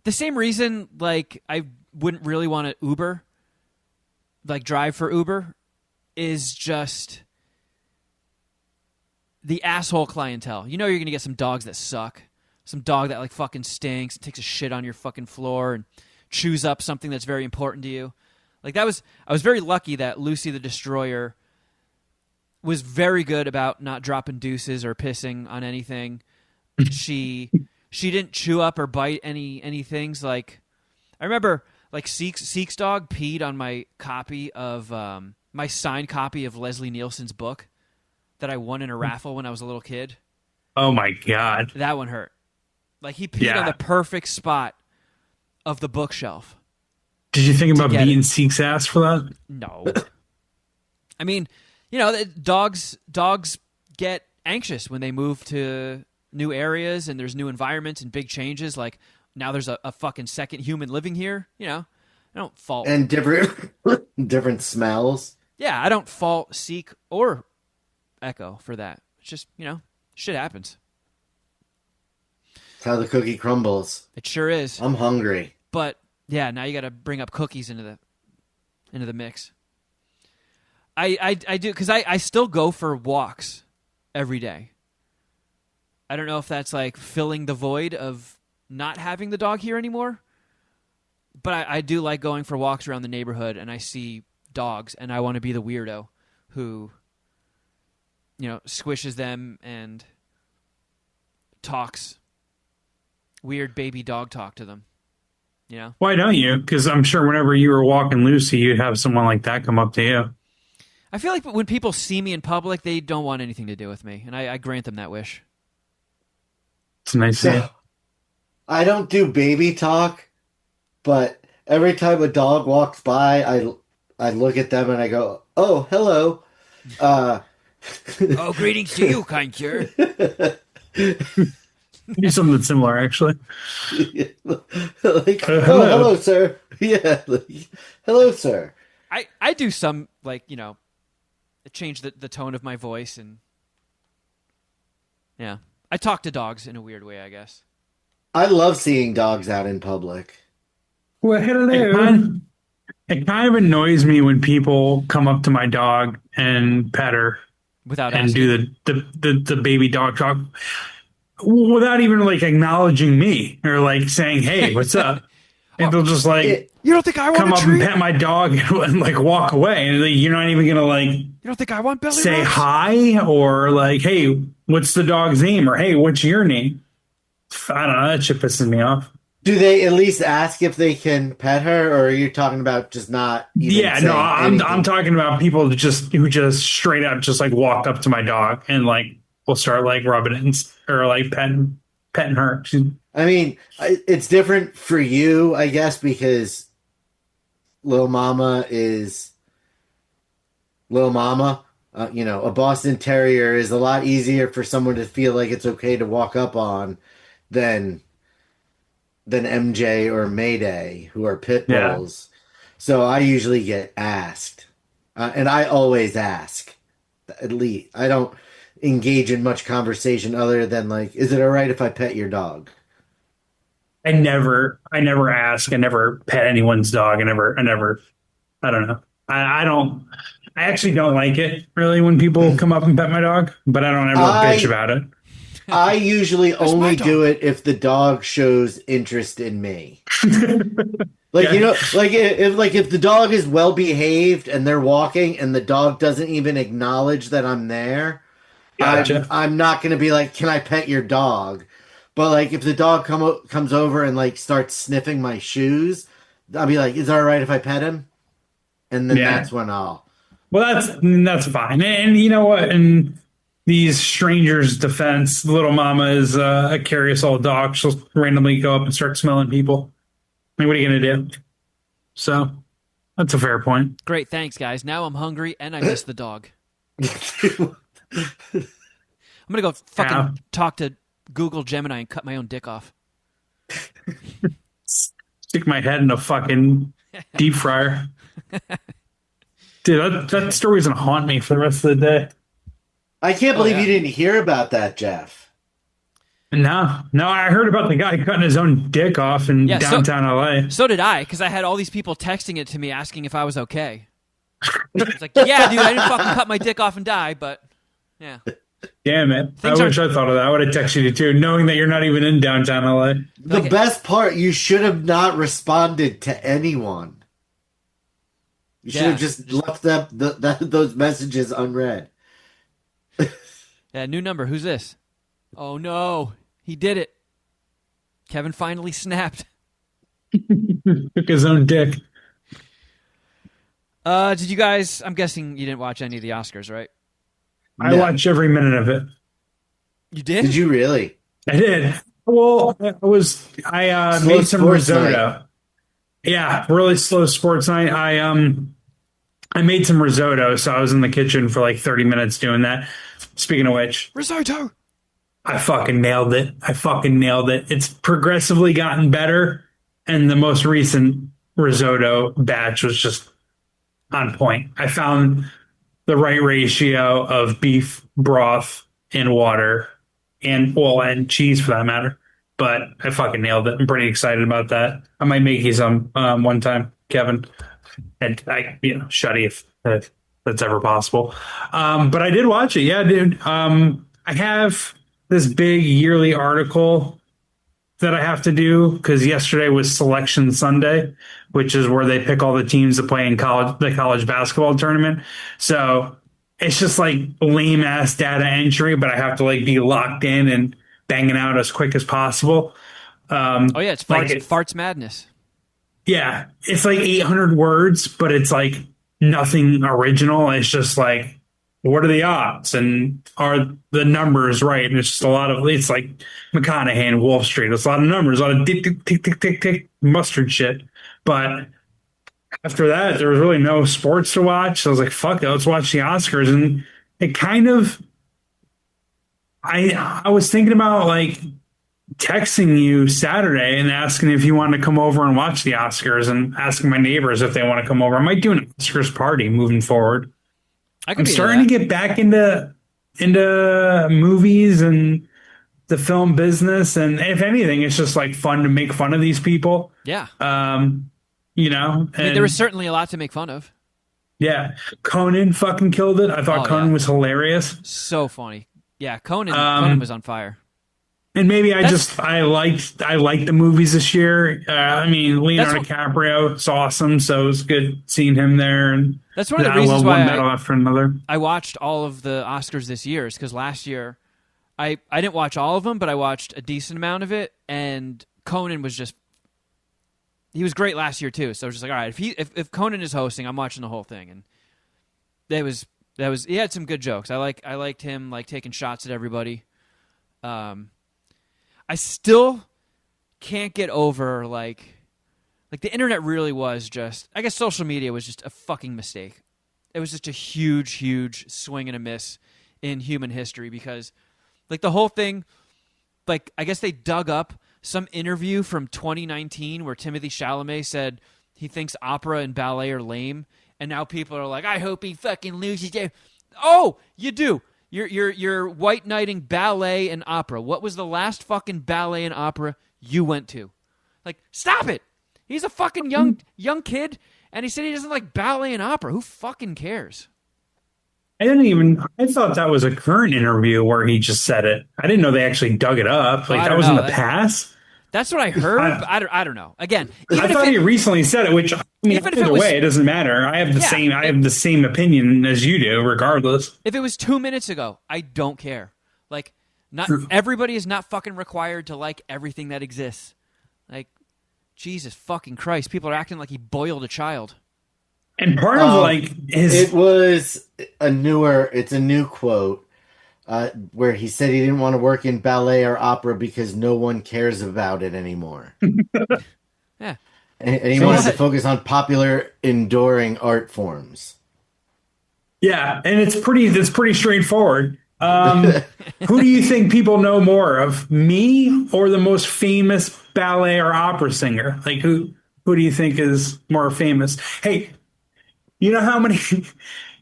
the same reason, like, I wouldn't really want to Uber, like, drive for Uber, is just the asshole clientele. You know you're going to get some dogs that suck. Some dog that, like, fucking stinks and takes a shit on your fucking floor and chews up something that's very important to you. Like, I was very lucky that Lucy the Destroyer was very good about not dropping deuces or pissing on anything. She didn't chew up or bite any things. Like, I remember, like, Seek's dog peed on my copy of my signed copy of Leslie Nielsen's book that I won in a raffle when I was a little kid. Oh my god! That one hurt. Like, he peed on the perfect spot of the bookshelf. Did you think about get beating Seek's ass for that? No. I mean, you know, dogs get anxious when they move to new areas and there's new environments and big changes. Like, now there's a fucking second human living here. You know, I don't fault. And different smells. Yeah, I don't fault Seek or Echo for that. It's just, you know, shit happens. That's how the cookie crumbles. It sure is. I'm hungry. But yeah, now you got to bring up cookies into the mix. I do, because I still go for walks every day. I don't know if that's like filling the void of not having the dog here anymore, but I do like going for walks around the neighborhood, and I see dogs, and I want to be the weirdo who, you know, squishes them and talks weird baby dog talk to them. You know? Why don't you? Because I'm sure whenever you were walking Lucy, you'd have someone like that come up to you. I feel like when people see me in public, they don't want anything to do with me, and I grant them that wish. It's nice to see. I don't do baby talk, but every time a dog walks by, I look at them and I go, "Oh, hello." Oh, greetings to you, kind sir. Do something similar, actually. Like, oh, Hello. hello, sir. Yeah, like, hello, sir. I do some, like, change the tone of my voice, and yeah. I talk to dogs in a weird way, I guess. I love seeing dogs out in public. Well, hello. It kind of annoys me when people come up to my dog and pet her Without and asking. do the baby dog talk without even like acknowledging me or like saying, "Hey, what's up?" And they'll just like It, You don't think I want come a up and treat? pet my dog and like walk away, and like, you're not even gonna like You don't think I want belly say rubs? hi or like, "Hey, what's the dog's name?" or "Hey, what's your name?" I don't know. That shit pisses me off. do they at least ask if they can pet her, or are you talking about just not even Yeah, no, saying I'm anything? talking about people who just straight up just like walk up to my dog and like will start like rubbing it or like petting her. I mean, it's different for you, I guess, because Lil Mama is Lil Mama. A Boston Terrier is a lot easier for someone to feel like it's okay to walk up on than MJ or Mayday, who are pit Yeah, bulls. So I usually get asked, and I always ask. At least I don't engage in much conversation other than like, "Is it all right if I pet your dog?" I never ask. I never pet anyone's dog. I never. I don't know. I don't. I actually don't like it really when people come up and pet my dog, but I don't ever bitch I about it. I usually That's my only dog. do it if the dog shows interest in me. Like, Yeah. if the dog is well behaved and they're walking and the dog doesn't even acknowledge that I'm there, Gotcha. I'm not gonna be like, "Can I pet your dog?" But like if the dog comes over and like starts sniffing my shoes, I'll be like, "Is it all right if I pet him?" And then Yeah. that's when I'll. Well, that's fine. And you know what? In these strangers' defense, little Mama is a curious old dog. She'll randomly go up and start smelling people. I mean, what are you gonna do? So that's a fair point. Great, thanks, guys. Now I'm hungry and I miss the dog. I'm gonna go fucking Yeah. talk to Google Gemini and cut my own dick off. Stick my head in a fucking deep fryer. Dude, that story's gonna haunt me for the rest of the day. I can't Oh, believe yeah. you didn't hear about that, Jeff. No, I heard about the guy cutting his own dick off in Yeah, downtown LA. So did I, because I had all these people texting it to me asking if I was okay. It's like, yeah, dude, I didn't fucking cut my dick off and die, but yeah. Damn it. I Things are- wish I thought of that. I would have texted you too, knowing that you're not even in downtown LA. The Okay. best part, you should have not responded to anyone. You should Yeah. have just left those messages unread. Yeah, new number. Who's this? Oh no, he did it. Kevin finally snapped. Took his own dick. Did you guys? I'm guessing you didn't watch any of the Oscars, right? I No. watch every minute of it. You did? Did you really? I did. Well, I Slow made some sports risotto. night. Yeah, really slow sports night. I made some risotto, so I was in the kitchen for like 30 minutes doing that. Speaking of which, Risotto. I fucking nailed it. It's progressively gotten better, and the most recent risotto batch was just on point. I found the right ratio of beef broth and water and cheese for that matter. But I fucking nailed it. I'm pretty excited about that. I might make you some one time, Kevin, and shutty if that's ever possible. But I did watch it. Yeah, dude. I have this big yearly article that I have to do because yesterday was Selection Sunday, which is where they pick all the teams to play in the college basketball tournament. So it's just like lame ass data entry, but I have to like be locked in and banging out as quick as possible. Oh yeah, it's Like farts madness. Yeah, it's like 800 words, but it's like nothing original. It's just like, what are the odds and are the numbers right? And it's just it's like McConaughey and Wolf Street. It's a lot of numbers, a lot of tick, tick, tick, tick, tick, tick, mustard shit. But after that, there was really no sports to watch. So I was like, fuck it, let's watch the Oscars. And it kind of, I was thinking about like texting you Saturday and asking if you want to come over and watch the Oscars and asking my neighbors if they want to come over. I might do an Oscars party moving forward. I could I'm be into starting to that. get back into movies and the film business, and if anything, it's just like fun to make fun of these people. Yeah. You know, I mean, there was certainly a lot to make fun of. yeah, Conan fucking killed it. I thought Oh, Conan yeah. was hilarious. So funny. Yeah, Conan was on fire. And maybe That's- I liked the movies this year. I mean, Leonardo That's DiCaprio is awesome, so it was good seeing him there. And That's one of the I reasons love why one battle after another. I watched all of the Oscars this year, is because last year I didn't watch all of them, but I watched a decent amount of it, and Conan was just he was great last year too. So I was just like, all right, if Conan is hosting, I'm watching the whole thing, and that was he had some good jokes. I liked him like taking shots at everybody. I still can't get over like the internet really was just, I guess social media was just a fucking mistake. It was just a huge swing and a miss in human history, because like the whole thing, like I guess they dug up some interview from 2019 where Timothée Chalamet said he thinks opera and ballet are lame, and now people are like, I hope he fucking loses. Oh, you do. You're white knighting ballet and opera. What was the last fucking ballet and opera you went to? Like, stop it. He's a fucking young kid, and he said he doesn't like ballet and opera. Who fucking cares? I thought that was a current interview where he just said it. I didn't know they actually dug it up. Like I that don't was in know. the past. That's what I heard. But I don't know. Again, I thought he recently said it, which I mean, even if either it was- way, it doesn't matter. I have the same opinion as you do, regardless. if it was 2 minutes ago, I don't care. Like, not everybody is not fucking required to like everything that exists. Like, Jesus fucking Christ, people are acting like he boiled a child. And part of like his It was it's a new quote where he said he didn't want to work in ballet or opera because no one cares about it anymore. Yeah. And he So wants to what? focus on popular, enduring art forms. yeah, and it's pretty straightforward. Who do you think people know more of, me or the most famous ballet or opera singer? Like who do you think is more famous? Hey, you know how many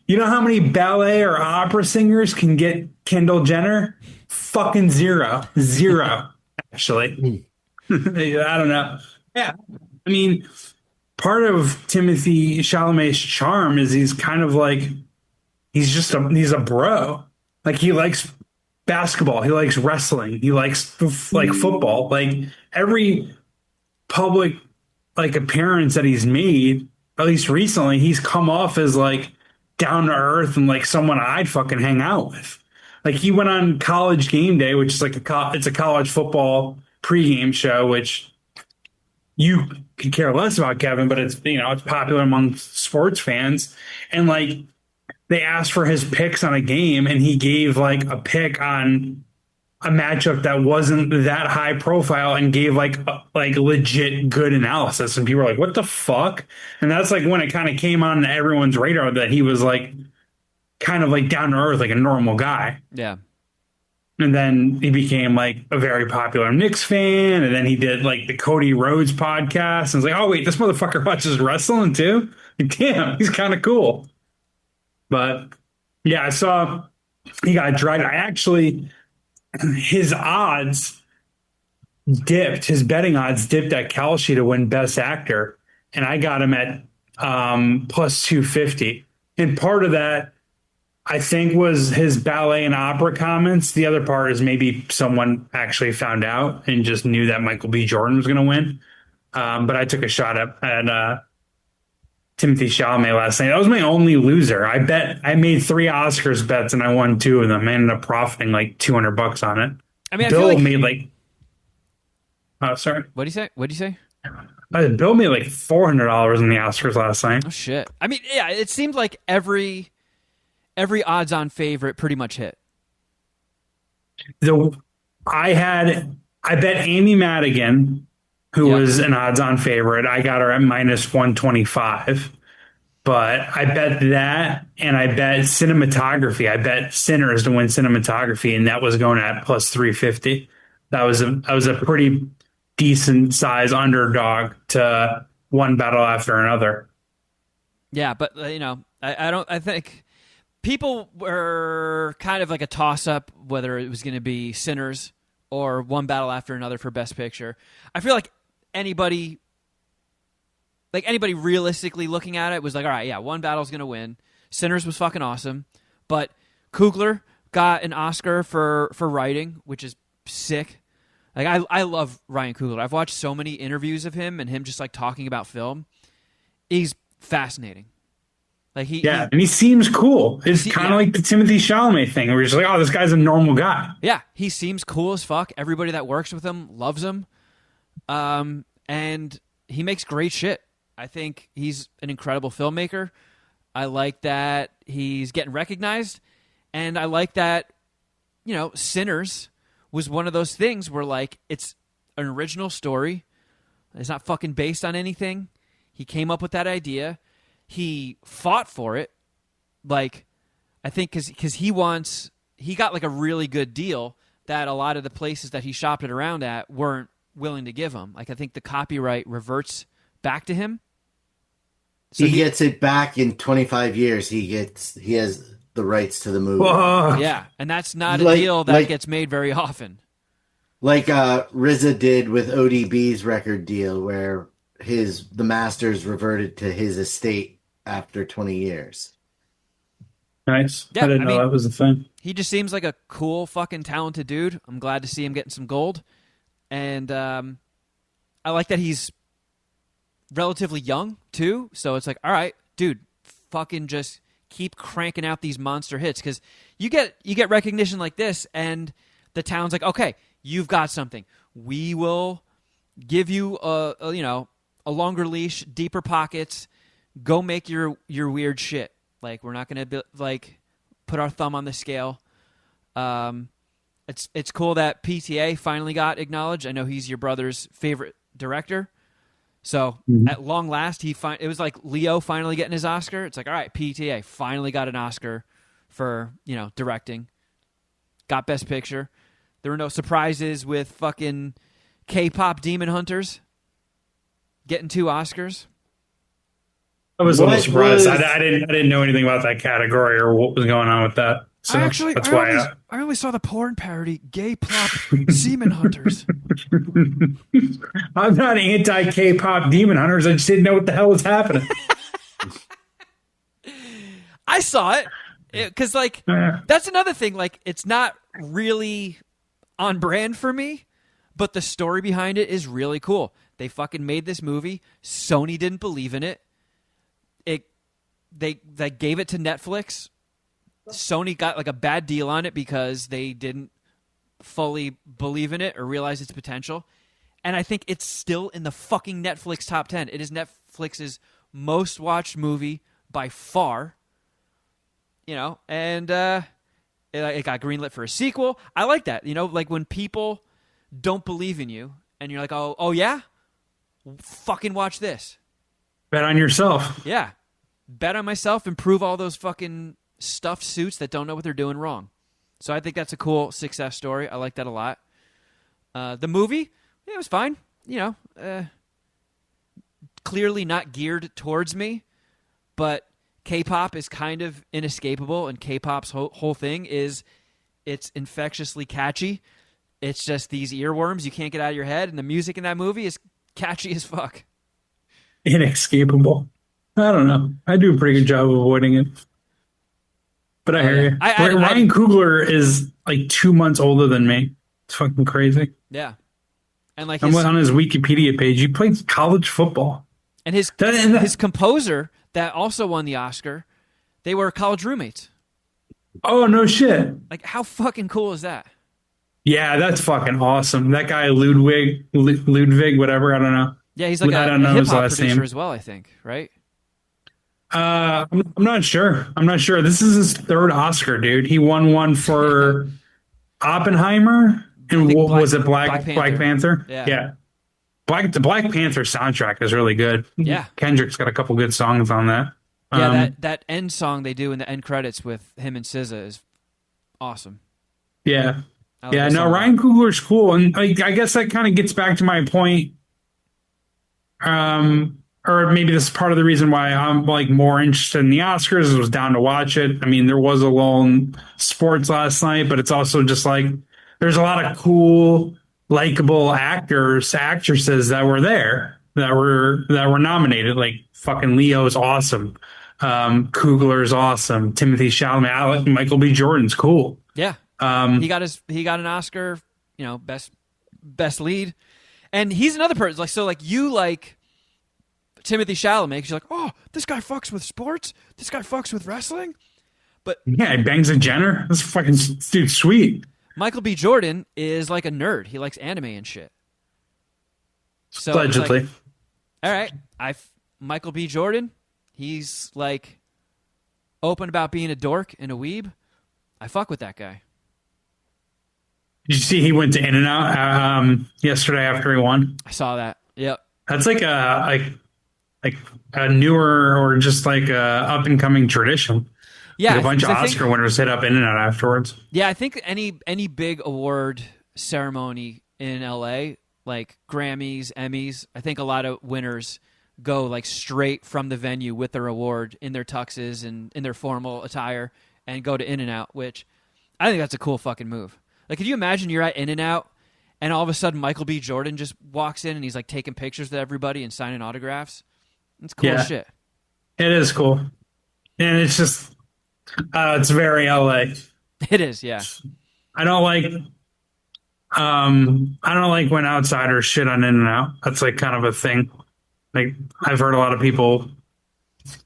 you know how many ballet or opera singers can get Kendall Jenner? Fucking zero, actually. I don't know. Yeah, I mean, part of Timothée Chalamet's charm is he's kind of like he's a bro. Like he likes basketball, he likes wrestling, he likes like football. Like every public like appearance that he's made, at least recently, he's come off as like down to earth and like someone I'd fucking hang out with. Like he went on College Game Day, which is like it's a college football pregame show, which you could care less about, Kevin, but it's it's popular among sports fans. And like they asked for his picks on a game, and he gave like a pick on a matchup that wasn't that high profile and gave like legit good analysis. And people were like, what the fuck? And that's like when it kind of came on everyone's radar that he was like kind of like down to earth, like a normal guy. Yeah. And then he became like a very popular Knicks fan. And then he did like the Cody Rhodes podcast. And it's like, oh, wait, this motherfucker watches wrestling too? Like, damn, he's kind of cool. But yeah, I saw he got dragged. His betting odds dipped at Kalshi to win Best Actor. And I got him at plus 250. And part of that, I think, was his ballet and opera comments. The other part is maybe someone actually found out and just knew that Michael B. Jordan was going to win. But I took a shot at Timothée Chalamet last night. That was my only loser. I made 3 Oscars bets and I won 2 of them. I ended up profiting like $200 on it. I mean, I Bill feel like made like, oh, sorry. What'd he say? Bill made like $400 in the Oscars last night. Oh shit. I mean, yeah, it seemed like every odds-on favorite pretty much hit. I bet Amy Madigan, who was an odds-on favorite. I got her at minus 125. But I bet that, and I bet cinematography. I bet Sinners to win cinematography, and that was going at plus 350. that was a pretty decent size underdog to one battle after another. Yeah, but I don't. I think people were kind of like a toss up whether it was going to be Sinners or One Battle After Another for Best Picture. I feel like anybody realistically looking at it was like, all right, yeah, One Battle's going to win. Sinners was fucking awesome, but Coogler got an Oscar for writing, which is sick. Like I love Ryan Coogler. I've watched so many interviews of him and him just like talking about film. He's fascinating. Like and he seems cool. It's kind of like the Timothy Chalamet thing, where you're just like, oh, this guy's a normal guy. Yeah, he seems cool as fuck. Everybody that works with him loves him, and he makes great shit. I think he's an incredible filmmaker. I like that he's getting recognized, and I like that Sinners was one of those things where like it's an original story. It's not fucking based on anything. He came up with that idea. He fought for it, like I think because he got like a really good deal that a lot of the places that he shopped it around at weren't willing to give him. Like I think the copyright reverts back to him. So he gets it back in 25 years. He has the rights to the movie. Whoa. Yeah, and that's not a deal that gets made very often. Like RZA did with ODB's record deal, where the masters reverted to his estate after 20 years. Nice. Yeah, I didn't know that was a thing. He just seems like a cool, fucking talented dude. I'm glad to see him getting some gold. And I like that he's relatively young, too. So it's like, all right, dude, fucking just keep cranking out these monster hits. Because you get recognition like this, and the town's like, okay, you've got something. We will give you a longer leash, deeper pockets. Go make your weird shit. Like we're not gonna put our thumb on the scale. It's cool that PTA finally got acknowledged. I know he's your brother's favorite director, so at long last it was like Leo finally getting his Oscar. It's like all right, PTA finally got an Oscar for directing. Got Best Picture. There were no surprises with fucking K-pop Demon Hunters getting 2 Oscars. I was a little surprised. I didn't know anything about that category or what was going on with that. So I only saw the porn parody, Gay Plop Semen Hunters. I'm not anti K-pop Demon Hunters. I just didn't know what the hell was happening. I saw it because that's another thing. Like it's not really on brand for me, but the story behind it is really cool. They fucking made this movie. Sony didn't believe in it. They gave it to Netflix. Sony got like a bad deal on it because they didn't fully believe in it or realize its potential. And I think it's still in the fucking Netflix top 10. It is Netflix's most watched movie by far. And it got greenlit for a sequel. I like that. Like when people don't believe in you and you're like, oh yeah? Fucking watch this. Bet on yourself. Yeah. Bet on myself and prove all those fucking stuffed suits that don't know what they're doing wrong. So I think that's a cool success story. I like that a lot. The movie, it was fine. Clearly not geared towards me, but K-pop is kind of inescapable, and K-pop's whole thing is it's infectiously catchy. It's just these earworms you can't get out of your head, and the music in that movie is catchy as fuck. Inescapable. I don't know. I do a pretty good job of avoiding it. But I hear you. Ryan Coogler is like 2 months older than me. It's fucking crazy. Yeah. And like I'm on his Wikipedia page. He played college football. And his composer that also won the Oscar, they were college roommates. Oh, no shit. Like, how fucking cool is that? Yeah, that's fucking awesome. That guy, Ludwig, whatever, I don't know. Yeah, he's like a hip-hop producer as well, I think, right? I'm not sure. This is his 3rd Oscar, dude. He won one for Oppenheimer, and what was it, Black Panther? Yeah. The Black Panther soundtrack is really good. Yeah. Kendrick's got a couple good songs on that. Yeah, that end song they do in the end credits with him and SZA is awesome. Yeah. I like Yeah, this no, song a lot. Ryan Coogler's cool, and I guess that kind of gets back to my point. Or maybe this is part of the reason why I'm like more interested in the Oscars. I was down to watch it. I mean, there was a lull in sports last night, but it's also just like there's a lot of cool, likable actresses that were there that were nominated. Like fucking Leo's awesome, Coogler's awesome, Timothy Chalamet, Michael B. Jordan's cool. Yeah. He got an Oscar, best lead. And he's another person like you like Timothy Chalamet, 'cause you're like, "Oh, this guy fucks with sports. This guy fucks with wrestling." But Yeah, he bangs a Jenner. This fucking dude's sweet. Michael B. Jordan is like a nerd. He likes anime and shit. So it's Allegedly. like, all right, Michael B. Jordan, he's like open about being a dork and a weeb. I fuck with that guy. Did you see he went to In-N-Out yesterday after he won? I saw that. Yep. That's like a newer or just like a up and coming tradition. Yeah, Like a bunch of 'cause I think- Oscar winners hit up In-N-Out afterwards. Yeah, I think any big award ceremony in LA, like Grammys, Emmys, I think a lot of winners go like straight from the venue with their award in their tuxes and in their formal attire and go to In-N-Out, which I think that's a cool fucking move. Like, could you imagine you're at In-N-Out and all of a sudden Michael B. Jordan just walks in and he's like taking pictures with everybody and signing autographs? It's cool Yeah. shit. It is cool. And it's just, it's very LA. It is, yeah. I don't like when outsiders shit on In-N-Out. That's like kind of a thing. Like I've heard a lot of people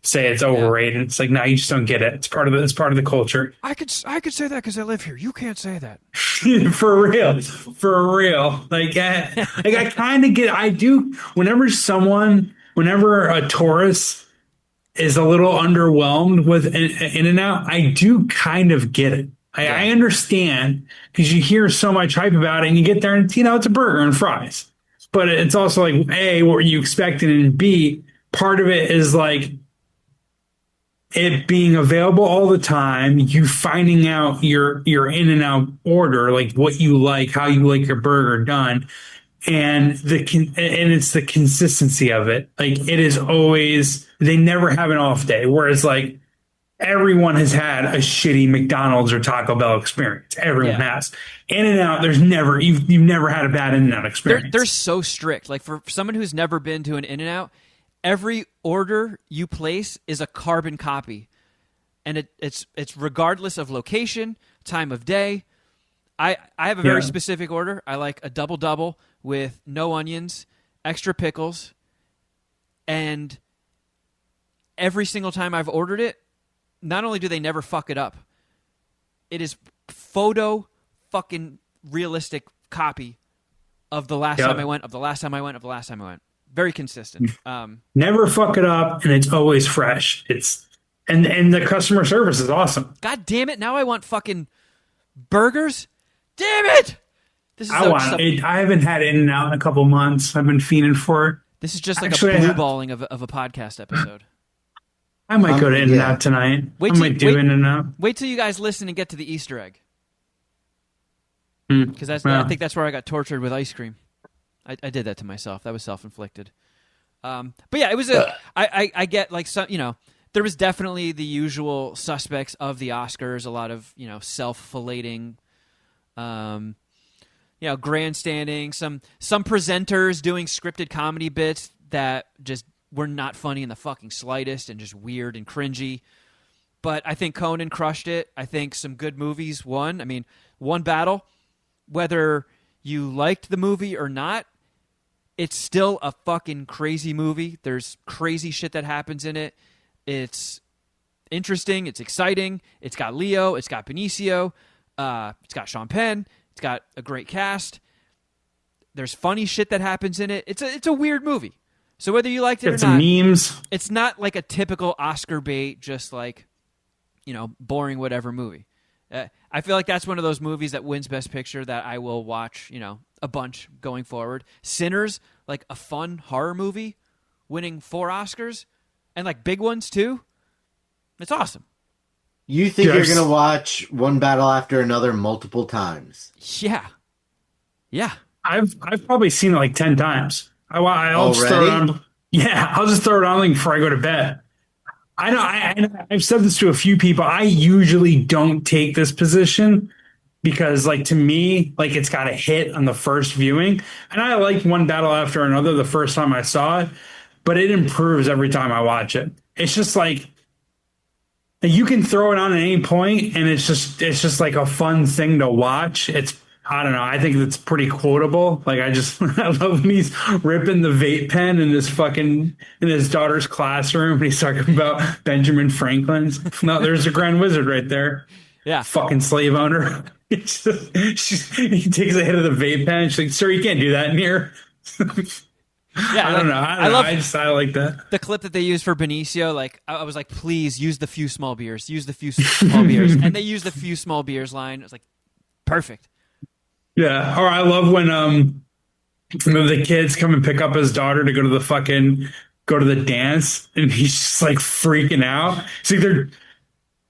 say it's overrated. It's like, no, you just don't get it. It's part of the culture. I could say that because I live here. You can't say that. For real. Like I kind of get. I do. Whenever a tourist is a little underwhelmed with In-N-Out, I do kind of get it. I understand because you hear so much hype about it, and you get there, and it's a burger and fries. But it's also like, A, what were you expecting, and B, part of it is like it being available all the time, you finding out your In-N-Out order, like what you like, how you like your burger done, and it's the consistency of it. Like it is always, they never have an off day. Whereas like everyone has had a shitty McDonald's or Taco Bell experience. Everyone has. In-N-Out, you've never had a bad In-N-Out experience. They're so strict. Like for someone who's never been to an In-N-Out, every order you place is a carbon copy, and it's regardless of location, time of day. I have a very specific order. I like a double with no onions, extra pickles, and every single time I've ordered it, not only do they never fuck it up, it is photo fucking realistic copy of the last time I went, of the last time I went, of the last time I went. Very consistent. Never fuck it up, and it's always fresh. And the customer service is awesome. God damn it! Now I want fucking burgers. Damn it! This is I haven't had In-N-Out in a couple months. I've been fiending for it. This is just like a blue balling of a podcast episode. I might go to In-N-Out tonight. I might do In-N-Out. Wait till you guys listen and get to the Easter egg. Because I think that's where I got tortured with ice cream. I did that to myself. That was self-inflicted. But yeah, it was I get like some, there was definitely the usual suspects of the Oscars, a lot of, self-filleting, grandstanding, some presenters doing scripted comedy bits that just were not funny in the fucking slightest and just weird and cringy. But I think Conan crushed it. I think some good movies won. I mean, One Battle, whether you liked the movie or not, it's still a fucking crazy movie. There's crazy shit that happens in it. It's interesting. It's exciting. It's got Leo. It's got Benicio. It's got Sean Penn. It's got a great cast. There's funny shit that happens in it. It's a weird movie. So whether you liked it or not, memes. It's not like a typical Oscar bait, just like, boring whatever movie. I feel like that's one of those movies that wins Best Picture that I will watch, a bunch going forward. Sinners, like a fun horror movie, winning 4 Oscars, and like big ones too. It's awesome. You think you're Yes. going to watch one battle after another multiple times? Yeah. Yeah. I've probably seen it like 10 times. I'll just throw it Already? on. Yeah, I'll just throw it on like before I go to bed. I know. I've said this to a few people. I usually don't take this position because, like, to me, like it's got to hit on the first viewing. And I liked one battle after another the first time I saw it, but it improves every time I watch it. It's just like you can throw it on at any point, and it's just like a fun thing to watch. I don't know. I think it's pretty quotable. Like I love when he's ripping the vape pen in his daughter's classroom, and he's talking about Benjamin Franklin's. No, there's a Grand Wizard right there. Yeah. Fucking slave owner. He takes a hit of the vape pen. She's like, "Sir, you can't do that in here." Yeah. I don't know. I like that. The clip that they used for Benicio, like I was like, please use the few small beers, use the few small beers, and they used the few small beers line. It was like perfect. Yeah. Or I love when the kids come and pick up his daughter to go to the dance, and he's just like freaking out. See, they're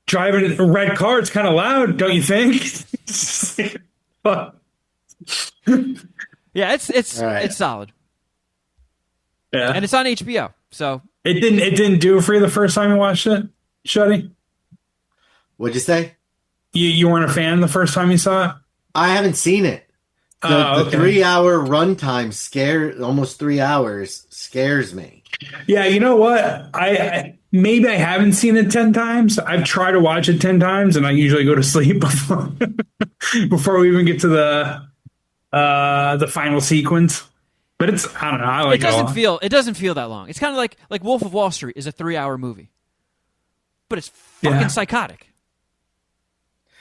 driving a red car. It's kind of loud, don't you think? It's just like, fuck. Yeah, it's All right. it's solid, Yeah. and it's on HBO. So It didn't do it for you the first time you watched it, Shuddy? What'd you say? You weren't a fan the first time you saw it? I haven't seen it. Oh, The okay. 3-hour runtime almost 3 hours scares me. Yeah, you know what? I maybe I haven't seen it 10 times. I've tried to watch it 10 times, and I usually go to sleep before we even get to the final sequence. But I don't know. I like it doesn't a lot. it doesn't feel that long. It's kind of like Wolf of Wall Street is a 3-hour movie, but it's fucking Yeah. psychotic.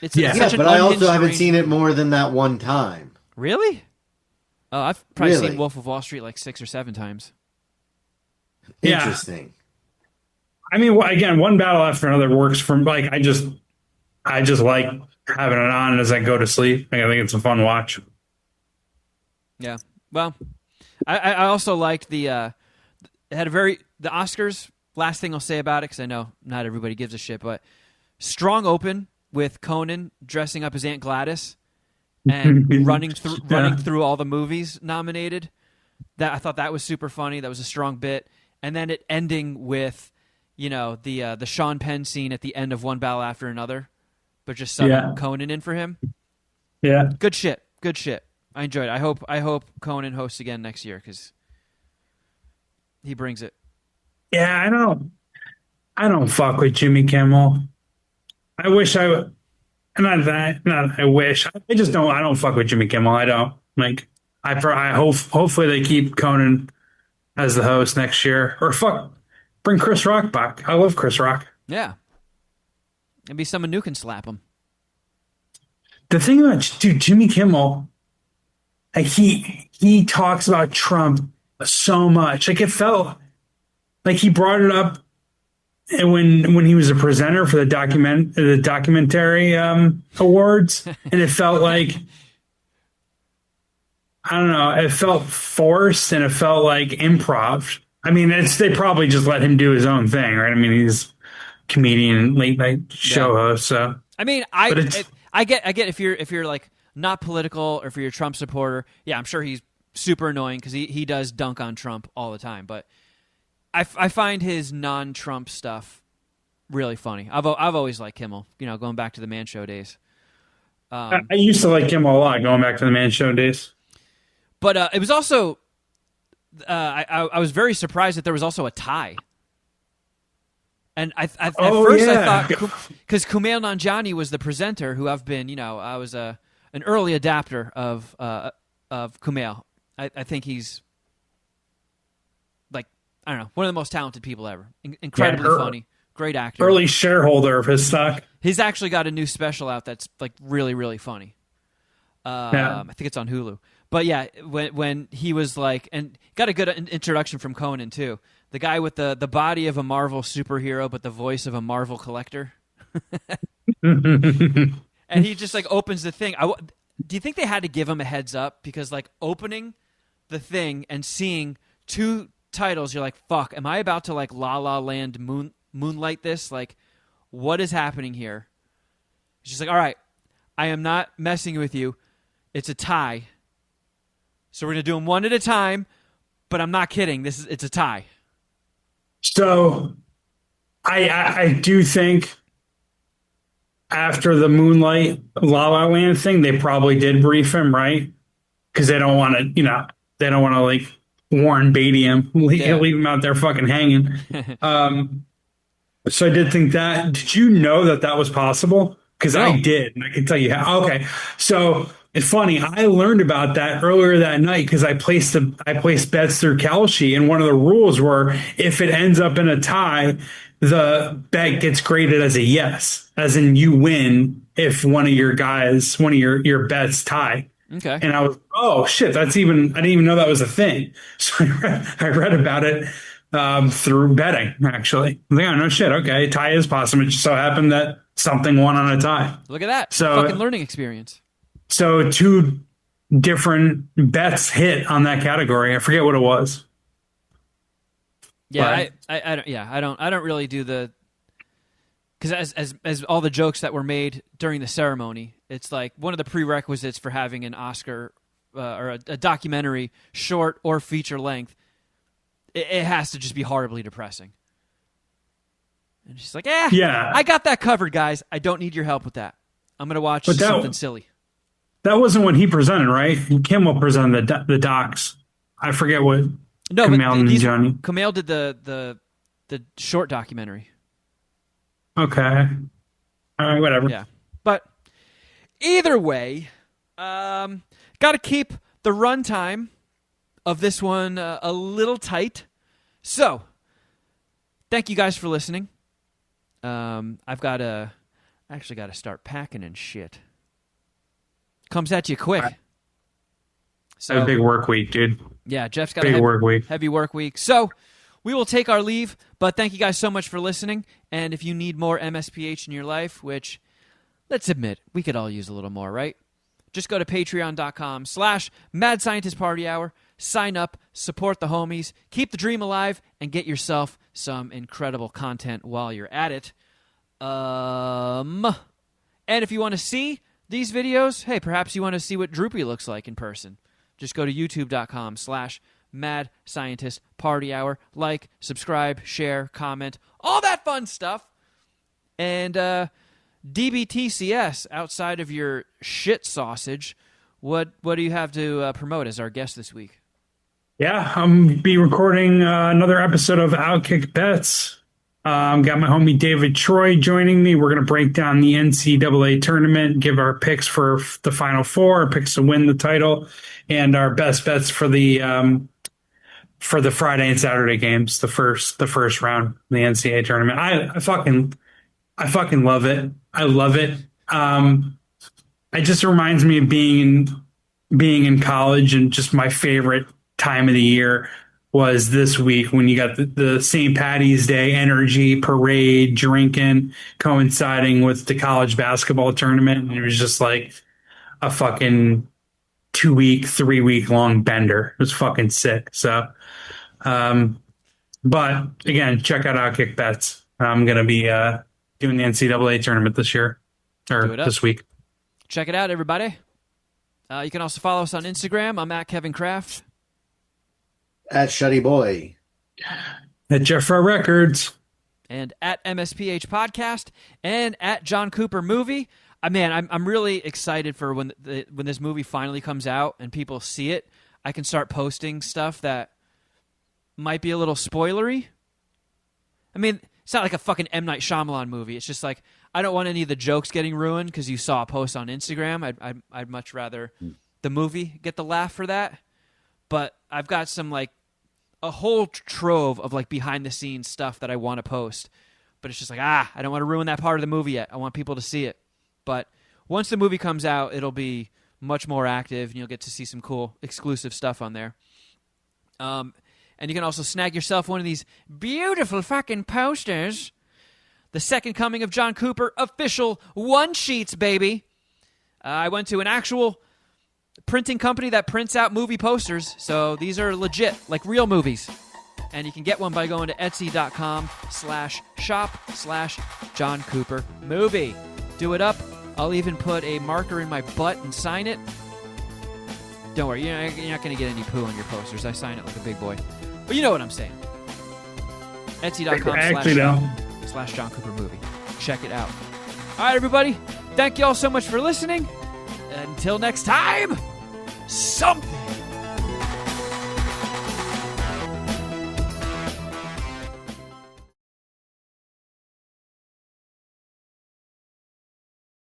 It's Yeah. such Yeah, an but I also unhinged haven't seen it arrangement. more than that one time. Really? Oh, I've probably Really? seen Wolf of Wall Street like 6 or 7 times. Yeah. Interesting. I mean, again, one battle after another works for like I just like having it on as I go to sleep. Like, I think it's a fun watch. Yeah. Well, I also liked it had the Oscars. Last thing I'll say about it, because I know not everybody gives a shit, but strong open with Conan dressing up as Aunt Gladys and running through all the movies nominated. That I thought that was super funny. That was a strong bit, and then it ending with, the Sean Penn scene at the end of One Battle After Another, but just subbing Conan in for him. Yeah. Good shit. Good shit. I enjoyed it. I hope Conan hosts again next year because he brings it. Yeah, I don't fuck with Jimmy Kimmel. I wish I would. Not I wish. I just don't. I don't fuck with Jimmy Kimmel. I don't like. I hope. Hopefully they keep Conan as the host next year, or bring Chris Rock back. I love Chris Rock. Yeah. Maybe someone new can slap him. The thing about Jimmy Kimmel, like he talks about Trump so much. Like it felt like he brought it up when he was a presenter for the documentary awards, and it felt like, I don't know, it felt forced and it felt like improv. I mean, they probably just let him do his own thing, right? I mean, he's a comedian, late night show host. So I mean, I get if you're like not political or if you're a Trump supporter, yeah, I'm sure he's super annoying because he does dunk on Trump all the time. But I find his non-Trump stuff really funny. I've always liked Kimmel, going back to the Man Show days. I used to like Kimmel a lot, going back to the Man Show days. But it was also I was very surprised that there was also a tie. And at first I thought, because Kumail Nanjiani was the presenter, who I've been, I was an early adapter of Kumail. I think he's, like, I don't know, one of the most talented people ever. Incredibly funny, great actor. Early shareholder of his stock. He's actually got a new special out that's like really, really funny. I think it's on Hulu. But yeah, when he was like, and got a good introduction from Conan too. The guy with the body of a Marvel superhero, but the voice of a Marvel collector. And he just like opens the thing. Do you think they had to give him a heads up? Because like opening the thing and seeing two titles, you're like, fuck, am I about to like La La Land moonlight this? Like, what is happening here? She's like, all right, I am not messing with you. It's a tie. So we're going to do them one at a time, but I'm not kidding. It's a tie. So I do think after the Moonlight La La Land thing, they probably did brief him, right? Because they don't want to, they don't want to like Warren Beatty him, leave him out there fucking hanging. So I did think that. Did you know that was possible? Because No. I did, and I can tell you how. Okay, so it's funny. I learned about that earlier that night because I placed bets through Kalshi, and one of the rules were if it ends up in a tie, the bet gets graded as a yes, as in you win if one of your bets tie. Okay. And I was, oh shit, I didn't even know that was a thing. So I read about it through betting, actually. I think, oh, no shit, okay, tie is possible. It just so happened that something won on a tie. Look at that. So, fucking learning experience. So 2 different bets hit on that category. I forget what it was. Yeah, But- I don't really do the, because as all the jokes that were made during the ceremony, it's like one of the prerequisites for having an Oscar or a documentary, short or feature length, it has to just be horribly depressing. And she's like, Yeah. I got that covered, guys. I don't need your help with that. I'm going to watch something silly. That wasn't what he presented, right? Kimmel presented the docs. I forget what Kumail and Johnny. Kumail did the short documentary. Okay. All right, whatever. Yeah. But either way, got to keep the runtime of this one a little tight. So, thank you guys for listening. I've got to start packing and shit. Comes at you quick. So, a big work week, dude. Yeah, Jeff's got big a work week. heavy work week. So, we will take our leave, but thank you guys so much for listening. And if you need more MSPH in your life, which, let's admit, we could all use a little more, right? Just go to patreon.com/Mad Scientist Party Hour. Sign up, support the homies, keep the dream alive, and get yourself some incredible content while you're at it. And if you want to see these videos, hey, perhaps you want to see what Droopy looks like in person. Just go to youtube.com/Mad Scientist Party Hour. Like, subscribe, share, comment, all that fun stuff. And DBTCS, outside of your shit sausage, what do you have to promote as our guest this week? Yeah, I'm be recording another episode of Outkick Bets. Got my homie David Troy joining me. We're going to break down the NCAA tournament, give our picks for the Final Four, our picks to win the title, and our best bets for the Friday and Saturday games, the first round of the NCAA tournament. I fucking love it. I love it. It just reminds me of being in college, and just my favorite time of the year was this week when you got the St. Patty's Day energy, parade, drinking, coinciding with the college basketball tournament. And it was just like a fucking 2-week, 3-week long bender. It was fucking sick. So, but again, check out Outkick Bets. I'm going to be doing the NCAA tournament this year, or this week. Check it out, everybody. You can also follow us on Instagram. I'm at Kevin Kraft. At Shuddy Boy. At Jeffro Records. And at MSPH Podcast. And at John Cooper Movie. I'm really excited for when this movie finally comes out and people see it. I can start posting stuff that might be a little spoilery. I mean, it's not like a fucking M. Night Shyamalan movie. It's just like, I don't want any of the jokes getting ruined because you saw a post on Instagram. I'd much rather the movie get the laugh for that. But I've got some, like, a whole trove of, like, behind-the-scenes stuff that I want to post. But it's just like, I don't want to ruin that part of the movie yet. I want people to see it. But once the movie comes out, it'll be much more active, and you'll get to see some cool exclusive stuff on there. And you can also snag yourself one of these beautiful fucking posters. The Second Coming of John Cooper official one-sheets, baby. I went to an actual printing company that prints out movie posters, so these are legit, like real movies. And you can get one by going to etsy.com/shop/John Cooper movie. Do it up. I'll even put a marker in my butt and sign it. Don't worry, you're not going to get any poo on your posters. I sign it like a big boy. But you know what I'm saying. Etsy.com/John Cooper movie. Check it out. All right, everybody. Thank you all so much for listening. Until next time, something